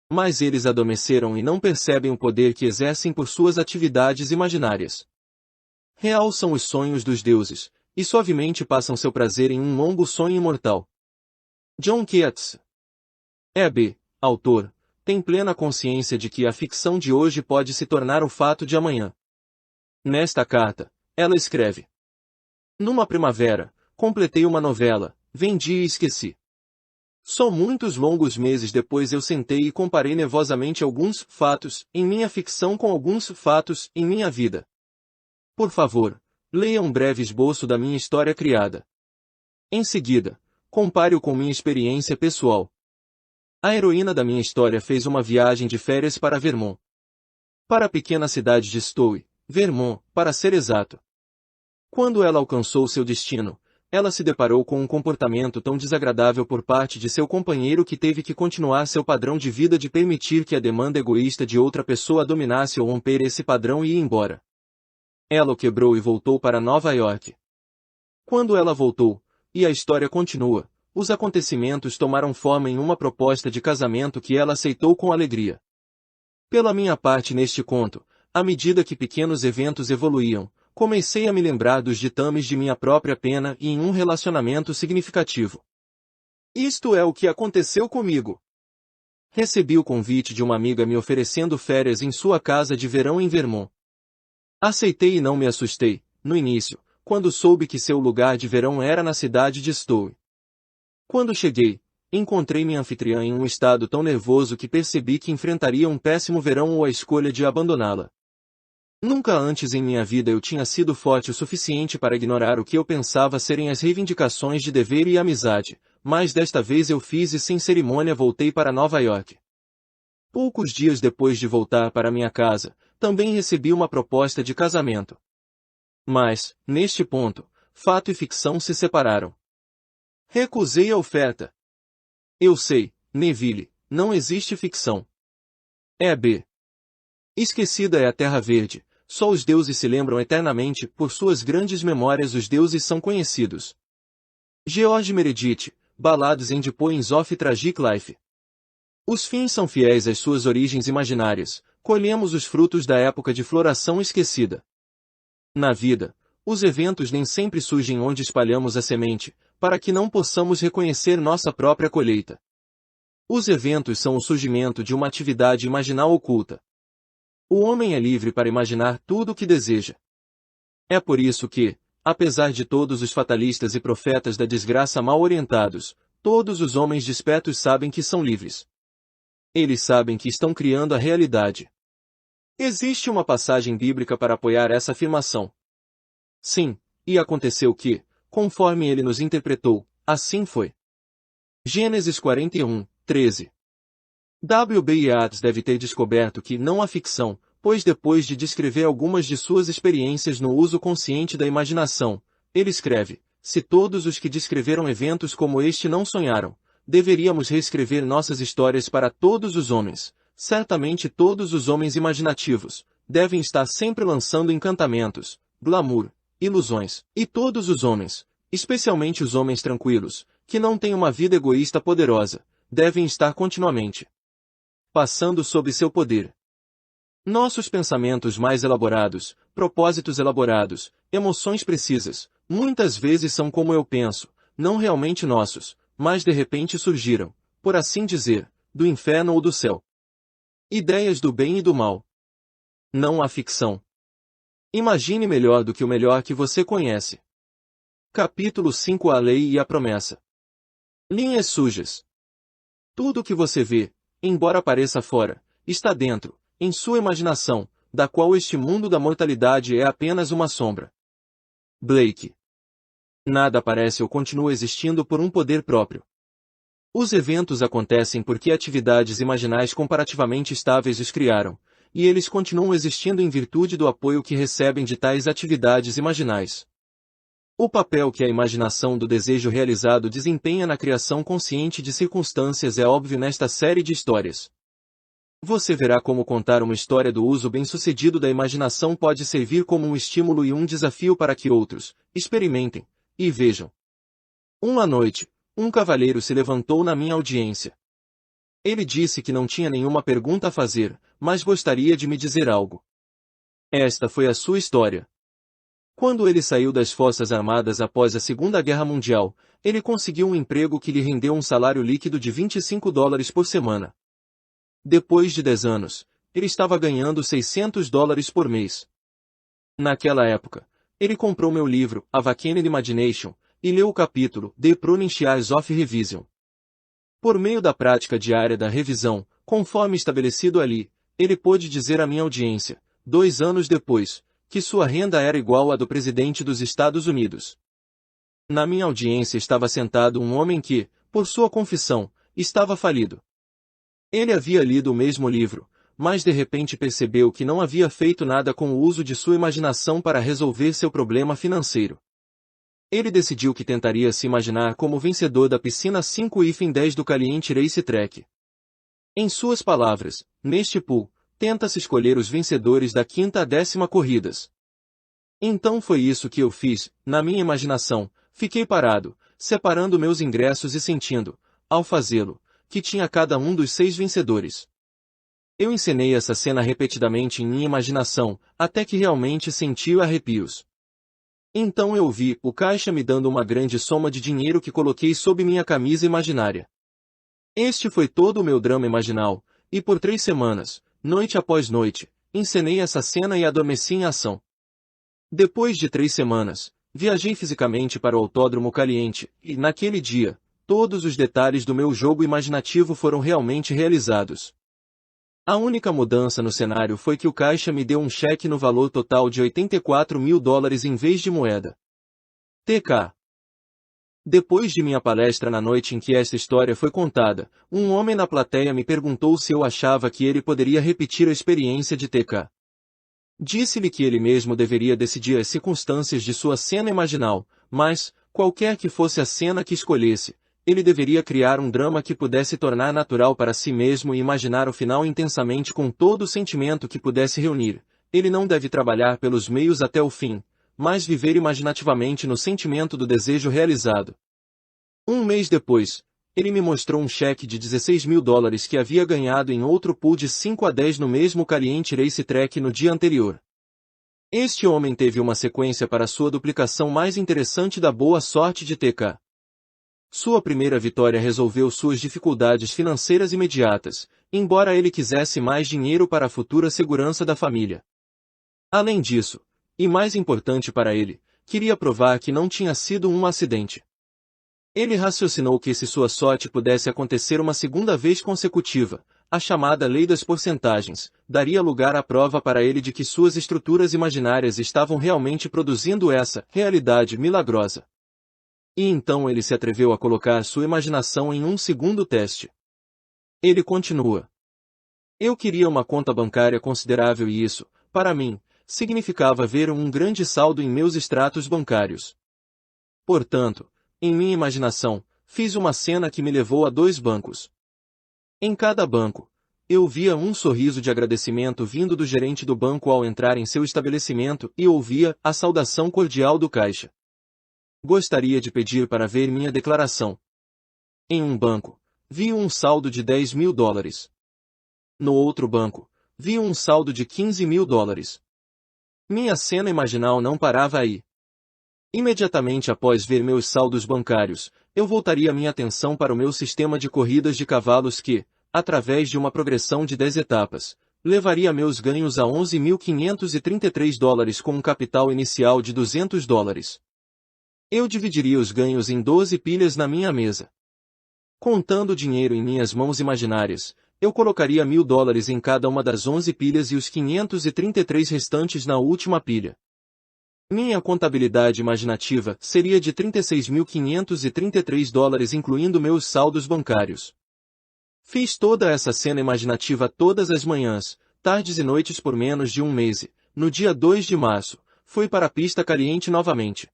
Mas eles adormeceram e não percebem o poder que exercem por suas atividades imaginárias. Real são os sonhos dos deuses, e suavemente passam seu prazer em um longo sonho imortal. John Keats. E.B., autor, tem plena consciência de que a ficção de hoje pode se tornar o fato de amanhã. Nesta carta, ela escreve: Numa primavera, completei uma novela, vendi e esqueci. Só muitos longos meses depois eu sentei e comparei nervosamente alguns fatos em minha ficção com alguns fatos em minha vida. Por favor, leia um breve esboço da minha história criada. Em seguida, compare-o com minha experiência pessoal. A heroína da minha história fez uma viagem de férias para Vermont. Para a pequena cidade de Stowe, Vermont, para ser exato. Quando ela alcançou seu destino, ela se deparou com um comportamento tão desagradável por parte de seu companheiro que teve que continuar seu padrão de vida de permitir que a demanda egoísta de outra pessoa dominasse ou romper esse padrão e ir embora. Ela o quebrou e voltou para Nova York. Quando ela voltou, e a história continua, os acontecimentos tomaram forma em uma proposta de casamento que ela aceitou com alegria. Pela minha parte neste conto, à medida que pequenos eventos evoluíam, comecei a me lembrar dos ditames de minha própria pena e em um relacionamento significativo. Isto é o que aconteceu comigo. Recebi o convite de uma amiga me oferecendo férias em sua casa de verão em Vermont. Aceitei e não me assustei, no início, quando soube que seu lugar de verão era na cidade de Stowe. Quando cheguei, encontrei minha anfitriã em um estado tão nervoso que percebi que enfrentaria um péssimo verão ou a escolha de abandoná-la. Nunca antes em minha vida eu tinha sido forte o suficiente para ignorar o que eu pensava serem as reivindicações de dever e amizade, mas desta vez eu fiz e sem cerimônia voltei para Nova York. Poucos dias depois de voltar para minha casa, também recebi uma proposta de casamento. Mas, neste ponto, fato e ficção se separaram. Recusei a oferta. Eu sei, Neville, não existe ficção. E.B. Esquecida é a Terra Verde, só os deuses se lembram eternamente, por suas grandes memórias os deuses são conhecidos. George Meredith, Ballades and Poems of Tragic Life. Os fins são fiéis às suas origens imaginárias, colhemos os frutos da época de floração esquecida. Na vida, os eventos nem sempre surgem onde espalhamos a semente, para que não possamos reconhecer nossa própria colheita. Os eventos são o surgimento de uma atividade imaginal oculta. O homem é livre para imaginar tudo o que deseja. É por isso que, apesar de todos os fatalistas e profetas da desgraça mal orientados, todos os homens despertos sabem que são livres. Eles sabem que estão criando a realidade. Existe uma passagem bíblica para apoiar essa afirmação. Sim, e aconteceu que, conforme ele nos interpretou, assim foi. Gênesis 41:13. W.B. Yeats deve ter descoberto que não há ficção, pois depois de descrever algumas de suas experiências no uso consciente da imaginação, ele escreve: se todos os que descreveram eventos como este não sonharam, deveríamos reescrever nossas histórias para todos os homens. Certamente todos os homens imaginativos devem estar sempre lançando encantamentos, glamour, ilusões. E todos os homens, especialmente os homens tranquilos, que não têm uma vida egoísta poderosa, devem estar continuamente passando sob seu poder. Nossos pensamentos mais elaborados, propósitos elaborados, emoções precisas, muitas vezes são como eu penso, não realmente nossos, mas de repente surgiram, por assim dizer, do inferno ou do céu. Ideias do bem e do mal. Não há ficção. Imagine melhor do que o melhor que você conhece. Capítulo 5 A Lei e a Promessa. Linhas sujas. Tudo o que você vê, embora pareça fora, está dentro, em sua imaginação, da qual este mundo da mortalidade é apenas uma sombra. Blake. Nada aparece ou continua existindo por um poder próprio. Os eventos acontecem porque atividades imaginais comparativamente estáveis os criaram, e eles continuam existindo em virtude do apoio que recebem de tais atividades imaginais. O papel que a imaginação do desejo realizado desempenha na criação consciente de circunstâncias é óbvio nesta série de histórias. Você verá como contar uma história do uso bem-sucedido da imaginação pode servir como um estímulo e um desafio para que outros experimentem e vejam. Uma noite, um cavalheiro se levantou na minha audiência. Ele disse que não tinha nenhuma pergunta a fazer, mas gostaria de me dizer algo. Esta foi a sua história. Quando ele saiu das Forças Armadas após a Segunda Guerra Mundial, ele conseguiu um emprego que lhe rendeu um salário líquido de $25 por semana. Depois de 10 anos, ele estava ganhando $600 por mês. Naquela época, ele comprou meu livro, A Vacant Imagination, e leu o capítulo, The Pronunciations of Revision. Por meio da prática diária da revisão, conforme estabelecido ali, ele pôde dizer à minha audiência, 2 anos depois, que sua renda era igual à do presidente dos Estados Unidos. Na minha audiência estava sentado um homem que, por sua confissão, estava falido. Ele havia lido o mesmo livro, mas de repente percebeu que não havia feito nada com o uso de sua imaginação para resolver seu problema financeiro. Ele decidiu que tentaria se imaginar como vencedor da piscina 5-10 do Caliente Racetrack. Em suas palavras, neste pool, tenta-se escolher os vencedores da 5ª a 10ª corridas. Então foi isso que eu fiz, na minha imaginação, fiquei parado, separando meus ingressos e sentindo, ao fazê-lo, que tinha cada um dos 6 vencedores. Eu encenei essa cena repetidamente em minha imaginação, até que realmente senti arrepios. Então eu vi o caixa me dando uma grande soma de dinheiro que coloquei sob minha camisa imaginária. Este foi todo o meu drama imaginal, e por 3 semanas, noite após noite, encenei essa cena e adormeci em ação. Depois de 3 semanas, viajei fisicamente para o Autódromo Caliente, e naquele dia, todos os detalhes do meu jogo imaginativo foram realmente realizados. A única mudança no cenário foi que o caixa me deu um cheque no valor total de $84.000 em vez de moeda. TK. Depois de minha palestra na noite em que esta história foi contada, um homem na plateia me perguntou se eu achava que ele poderia repetir a experiência de TK. Disse-lhe que ele mesmo deveria decidir as circunstâncias de sua cena imaginal, mas, qualquer que fosse a cena que escolhesse, ele deveria criar um drama que pudesse tornar natural para si mesmo e imaginar o final intensamente com todo o sentimento que pudesse reunir. Ele não deve trabalhar pelos meios até o fim, mas viver imaginativamente no sentimento do desejo realizado. Um mês depois, ele me mostrou um cheque de $16.000 que havia ganhado em outro pool de 5-10 no mesmo Caliente Racetrack no dia anterior. Este homem teve uma sequência para sua duplicação mais interessante da boa sorte de TK. Sua primeira vitória resolveu suas dificuldades financeiras imediatas, embora ele quisesse mais dinheiro para a futura segurança da família. Além disso, e mais importante para ele, queria provar que não tinha sido um acidente. Ele raciocinou que se sua sorte pudesse acontecer uma segunda vez consecutiva, a chamada lei das porcentagens, daria lugar à prova para ele de que suas estruturas imaginárias estavam realmente produzindo essa realidade milagrosa. E então ele se atreveu a colocar sua imaginação em um segundo teste. Ele continua. Eu queria uma conta bancária considerável e isso, para mim, significava ver um grande saldo em meus extratos bancários. Portanto, em minha imaginação, fiz uma cena que me levou a 2 bancos. Em cada banco, eu via um sorriso de agradecimento vindo do gerente do banco ao entrar em seu estabelecimento e ouvia a saudação cordial do caixa. Gostaria de pedir para ver minha declaração. Em um banco, vi um saldo de $10.000. No outro banco, vi um saldo de $15.000. Minha cena imaginal não parava aí. Imediatamente após ver meus saldos bancários, eu voltaria minha atenção para o meu sistema de corridas de cavalos que, através de uma progressão de 10 etapas, levaria meus ganhos a $11.533 com um capital inicial de $200. Eu dividiria os ganhos em 12 pilhas na minha mesa. Contando o dinheiro em minhas mãos imaginárias, eu colocaria $1.000 em cada uma das 11 pilhas e os 533 restantes na última pilha. Minha contabilidade imaginativa seria de $36.533 incluindo meus saldos bancários. Fiz toda essa cena imaginativa todas as manhãs, tardes e noites por menos de um mês e, no dia 2 de março, fui para a pista caliente novamente.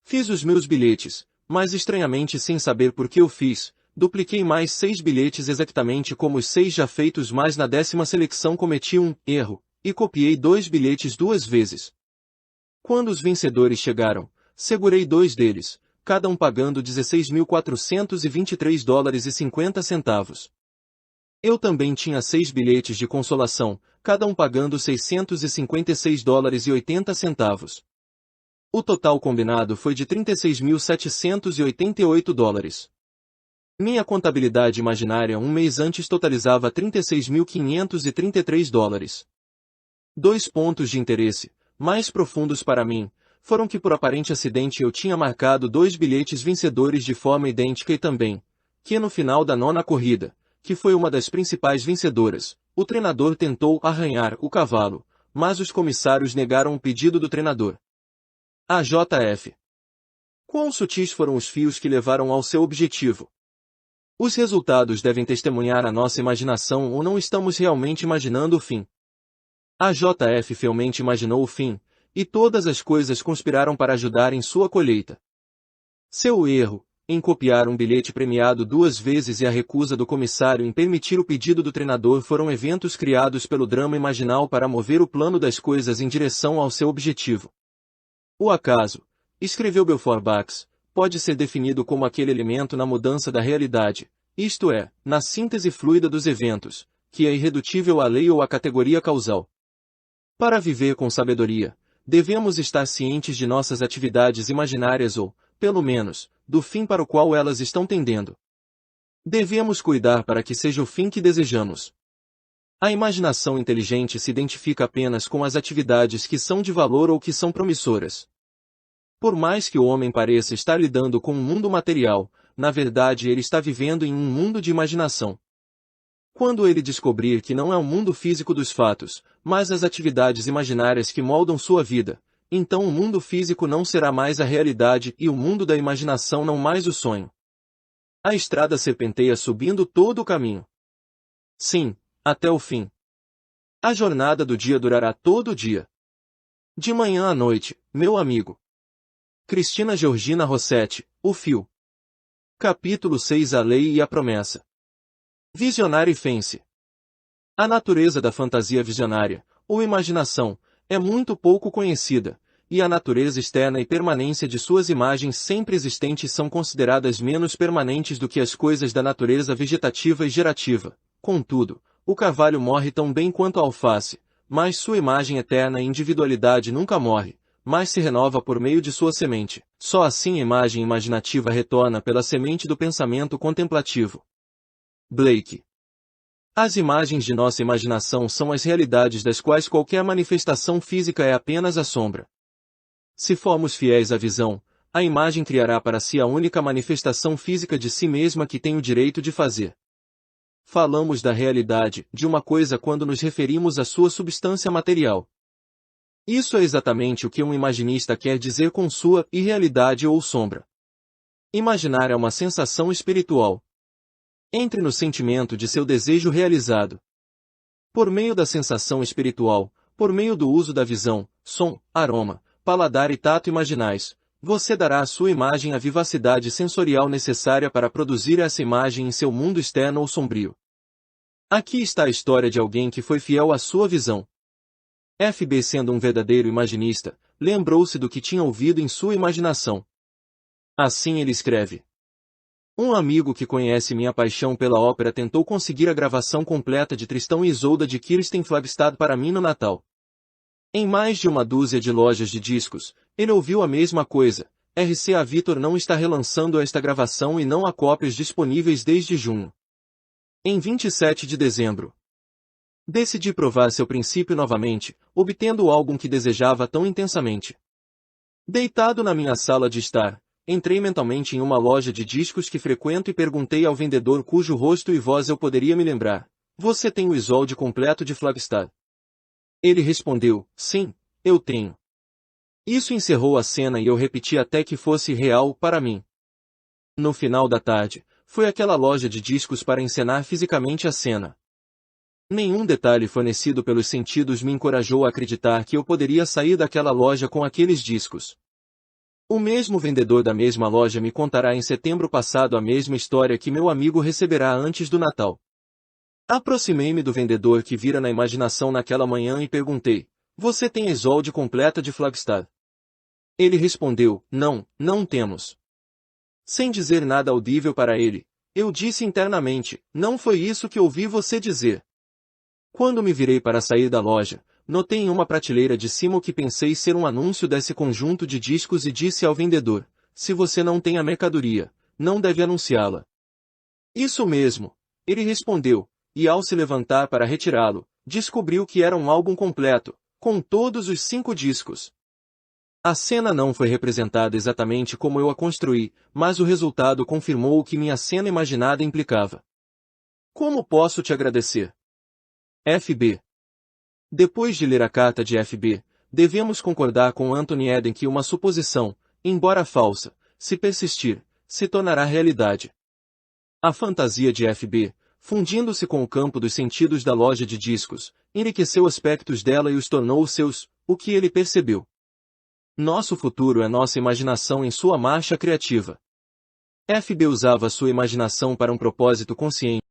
Fiz os meus bilhetes, mas estranhamente sem saber por que eu fiz, dupliquei mais 6 bilhetes exatamente como os 6 já feitos, mas na 10ª seleção cometi um erro, e copiei 2 bilhetes 2 vezes. Quando os vencedores chegaram, segurei 2 deles, cada um pagando $16.423,50. Eu também tinha 6 bilhetes de consolação, cada um pagando $656,80. O total combinado foi de $36.788. Minha contabilidade imaginária um mês antes totalizava $36.533. 2 pontos de interesse, mais profundos para mim, foram que por aparente acidente eu tinha marcado 2 bilhetes vencedores de forma idêntica e também, que no final da 9ª corrida, que foi uma das principais vencedoras, o treinador tentou arranhar o cavalo, mas os comissários negaram o pedido do treinador. AJF. Quão sutis foram os fios que levaram ao seu objetivo? Os resultados devem testemunhar a nossa imaginação ou não estamos realmente imaginando o fim. AJF fielmente imaginou o fim, e todas as coisas conspiraram para ajudar em sua colheita. Seu erro, em copiar um bilhete premiado 2 vezes e a recusa do comissário em permitir o pedido do treinador foram eventos criados pelo drama imaginal para mover o plano das coisas em direção ao seu objetivo. O acaso, escreveu Belfort Bax, pode ser definido como aquele elemento na mudança da realidade, isto é, na síntese fluida dos eventos, que é irredutível à lei ou à categoria causal. Para viver com sabedoria, devemos estar cientes de nossas atividades imaginárias ou, pelo menos, do fim para o qual elas estão tendendo. Devemos cuidar para que seja o fim que desejamos. A imaginação inteligente se identifica apenas com as atividades que são de valor ou que são promissoras. Por mais que o homem pareça estar lidando com um mundo material, na verdade ele está vivendo em um mundo de imaginação. Quando ele descobrir que não é o mundo físico dos fatos, mas as atividades imaginárias que moldam sua vida, então o mundo físico não será mais a realidade e o mundo da imaginação não mais o sonho. A estrada serpenteia subindo todo o caminho. Sim, até o fim. A jornada do dia durará todo o dia. De manhã à noite, meu amigo. Cristina Georgina Rossetti, O Fio. Capítulo 6 A Lei e a Promessa. Visionário e Fence. A natureza da fantasia visionária, ou imaginação, é muito pouco conhecida, e a natureza externa e permanência de suas imagens sempre existentes são consideradas menos permanentes do que as coisas da natureza vegetativa e gerativa. Contudo, o carvalho morre tão bem quanto a alface, mas sua imagem eterna e individualidade nunca morre, mas se renova por meio de sua semente. Só assim a imagem imaginativa retorna pela semente do pensamento contemplativo. Blake. As imagens de nossa imaginação são as realidades das quais qualquer manifestação física é apenas a sombra. Se formos fiéis à visão, a imagem criará para si a única manifestação física de si mesma que tem o direito de fazer. Falamos da realidade de uma coisa quando nos referimos à sua substância material. Isso é exatamente o que um imaginista quer dizer com sua irrealidade ou sombra. Imaginar é uma sensação espiritual. Entre no sentimento de seu desejo realizado. Por meio da sensação espiritual, por meio do uso da visão, som, aroma, paladar e tato imaginais, Você dará à sua imagem a vivacidade sensorial necessária para produzir essa imagem em seu mundo externo ou sombrio. Aqui está a história de alguém que foi fiel à sua visão. FB, sendo um verdadeiro imaginista, lembrou-se do que tinha ouvido em sua imaginação. Assim ele escreve. Um amigo que conhece minha paixão pela ópera tentou conseguir a gravação completa de Tristão e Isolda de Kirsten Flagstad para mim no Natal. Em mais de uma dúzia de lojas de discos, ele ouviu a mesma coisa. RCA Victor não está relançando esta gravação e não há cópias disponíveis desde junho. Em 27 de dezembro. Decidi provar seu princípio novamente, obtendo o álbum que desejava tão intensamente. Deitado na minha sala de estar, entrei mentalmente em uma loja de discos que frequento e perguntei ao vendedor cujo rosto e voz eu poderia me lembrar: você tem o Isolde completo de Flagstad? Ele respondeu: sim, eu tenho. Isso encerrou a cena e eu repeti até que fosse real para mim. No final da tarde, fui àquela loja de discos para encenar fisicamente a cena. Nenhum detalhe fornecido pelos sentidos me encorajou a acreditar que eu poderia sair daquela loja com aqueles discos. O mesmo vendedor da mesma loja me contará em setembro passado a mesma história que meu amigo receberá antes do Natal. Aproximei-me do vendedor que vira na imaginação naquela manhã e perguntei: você tem a Isolde completa de Flagstad? Ele respondeu: não, não temos. Sem dizer nada audível para ele, eu disse internamente: não foi isso que ouvi você dizer. Quando me virei para sair da loja, notei em uma prateleira de cima o que pensei ser um anúncio desse conjunto de discos e disse ao vendedor: se você não tem a mercadoria, não deve anunciá-la. Isso mesmo, ele respondeu, e ao se levantar para retirá-lo, descobriu que era um álbum completo, com todos os 5 discos. A cena não foi representada exatamente como eu a construí, mas o resultado confirmou o que minha cena imaginada implicava. Como posso te agradecer? FB. Depois de ler a carta de FB, devemos concordar com Anthony Eden que uma suposição, embora falsa, se persistir, se tornará realidade. A fantasia de FB, fundindo-se com o campo dos sentidos da loja de discos, enriqueceu aspectos dela e os tornou seus, o que ele percebeu. Nosso futuro é nossa imaginação em sua marcha criativa. FB usava sua imaginação para um propósito consciente.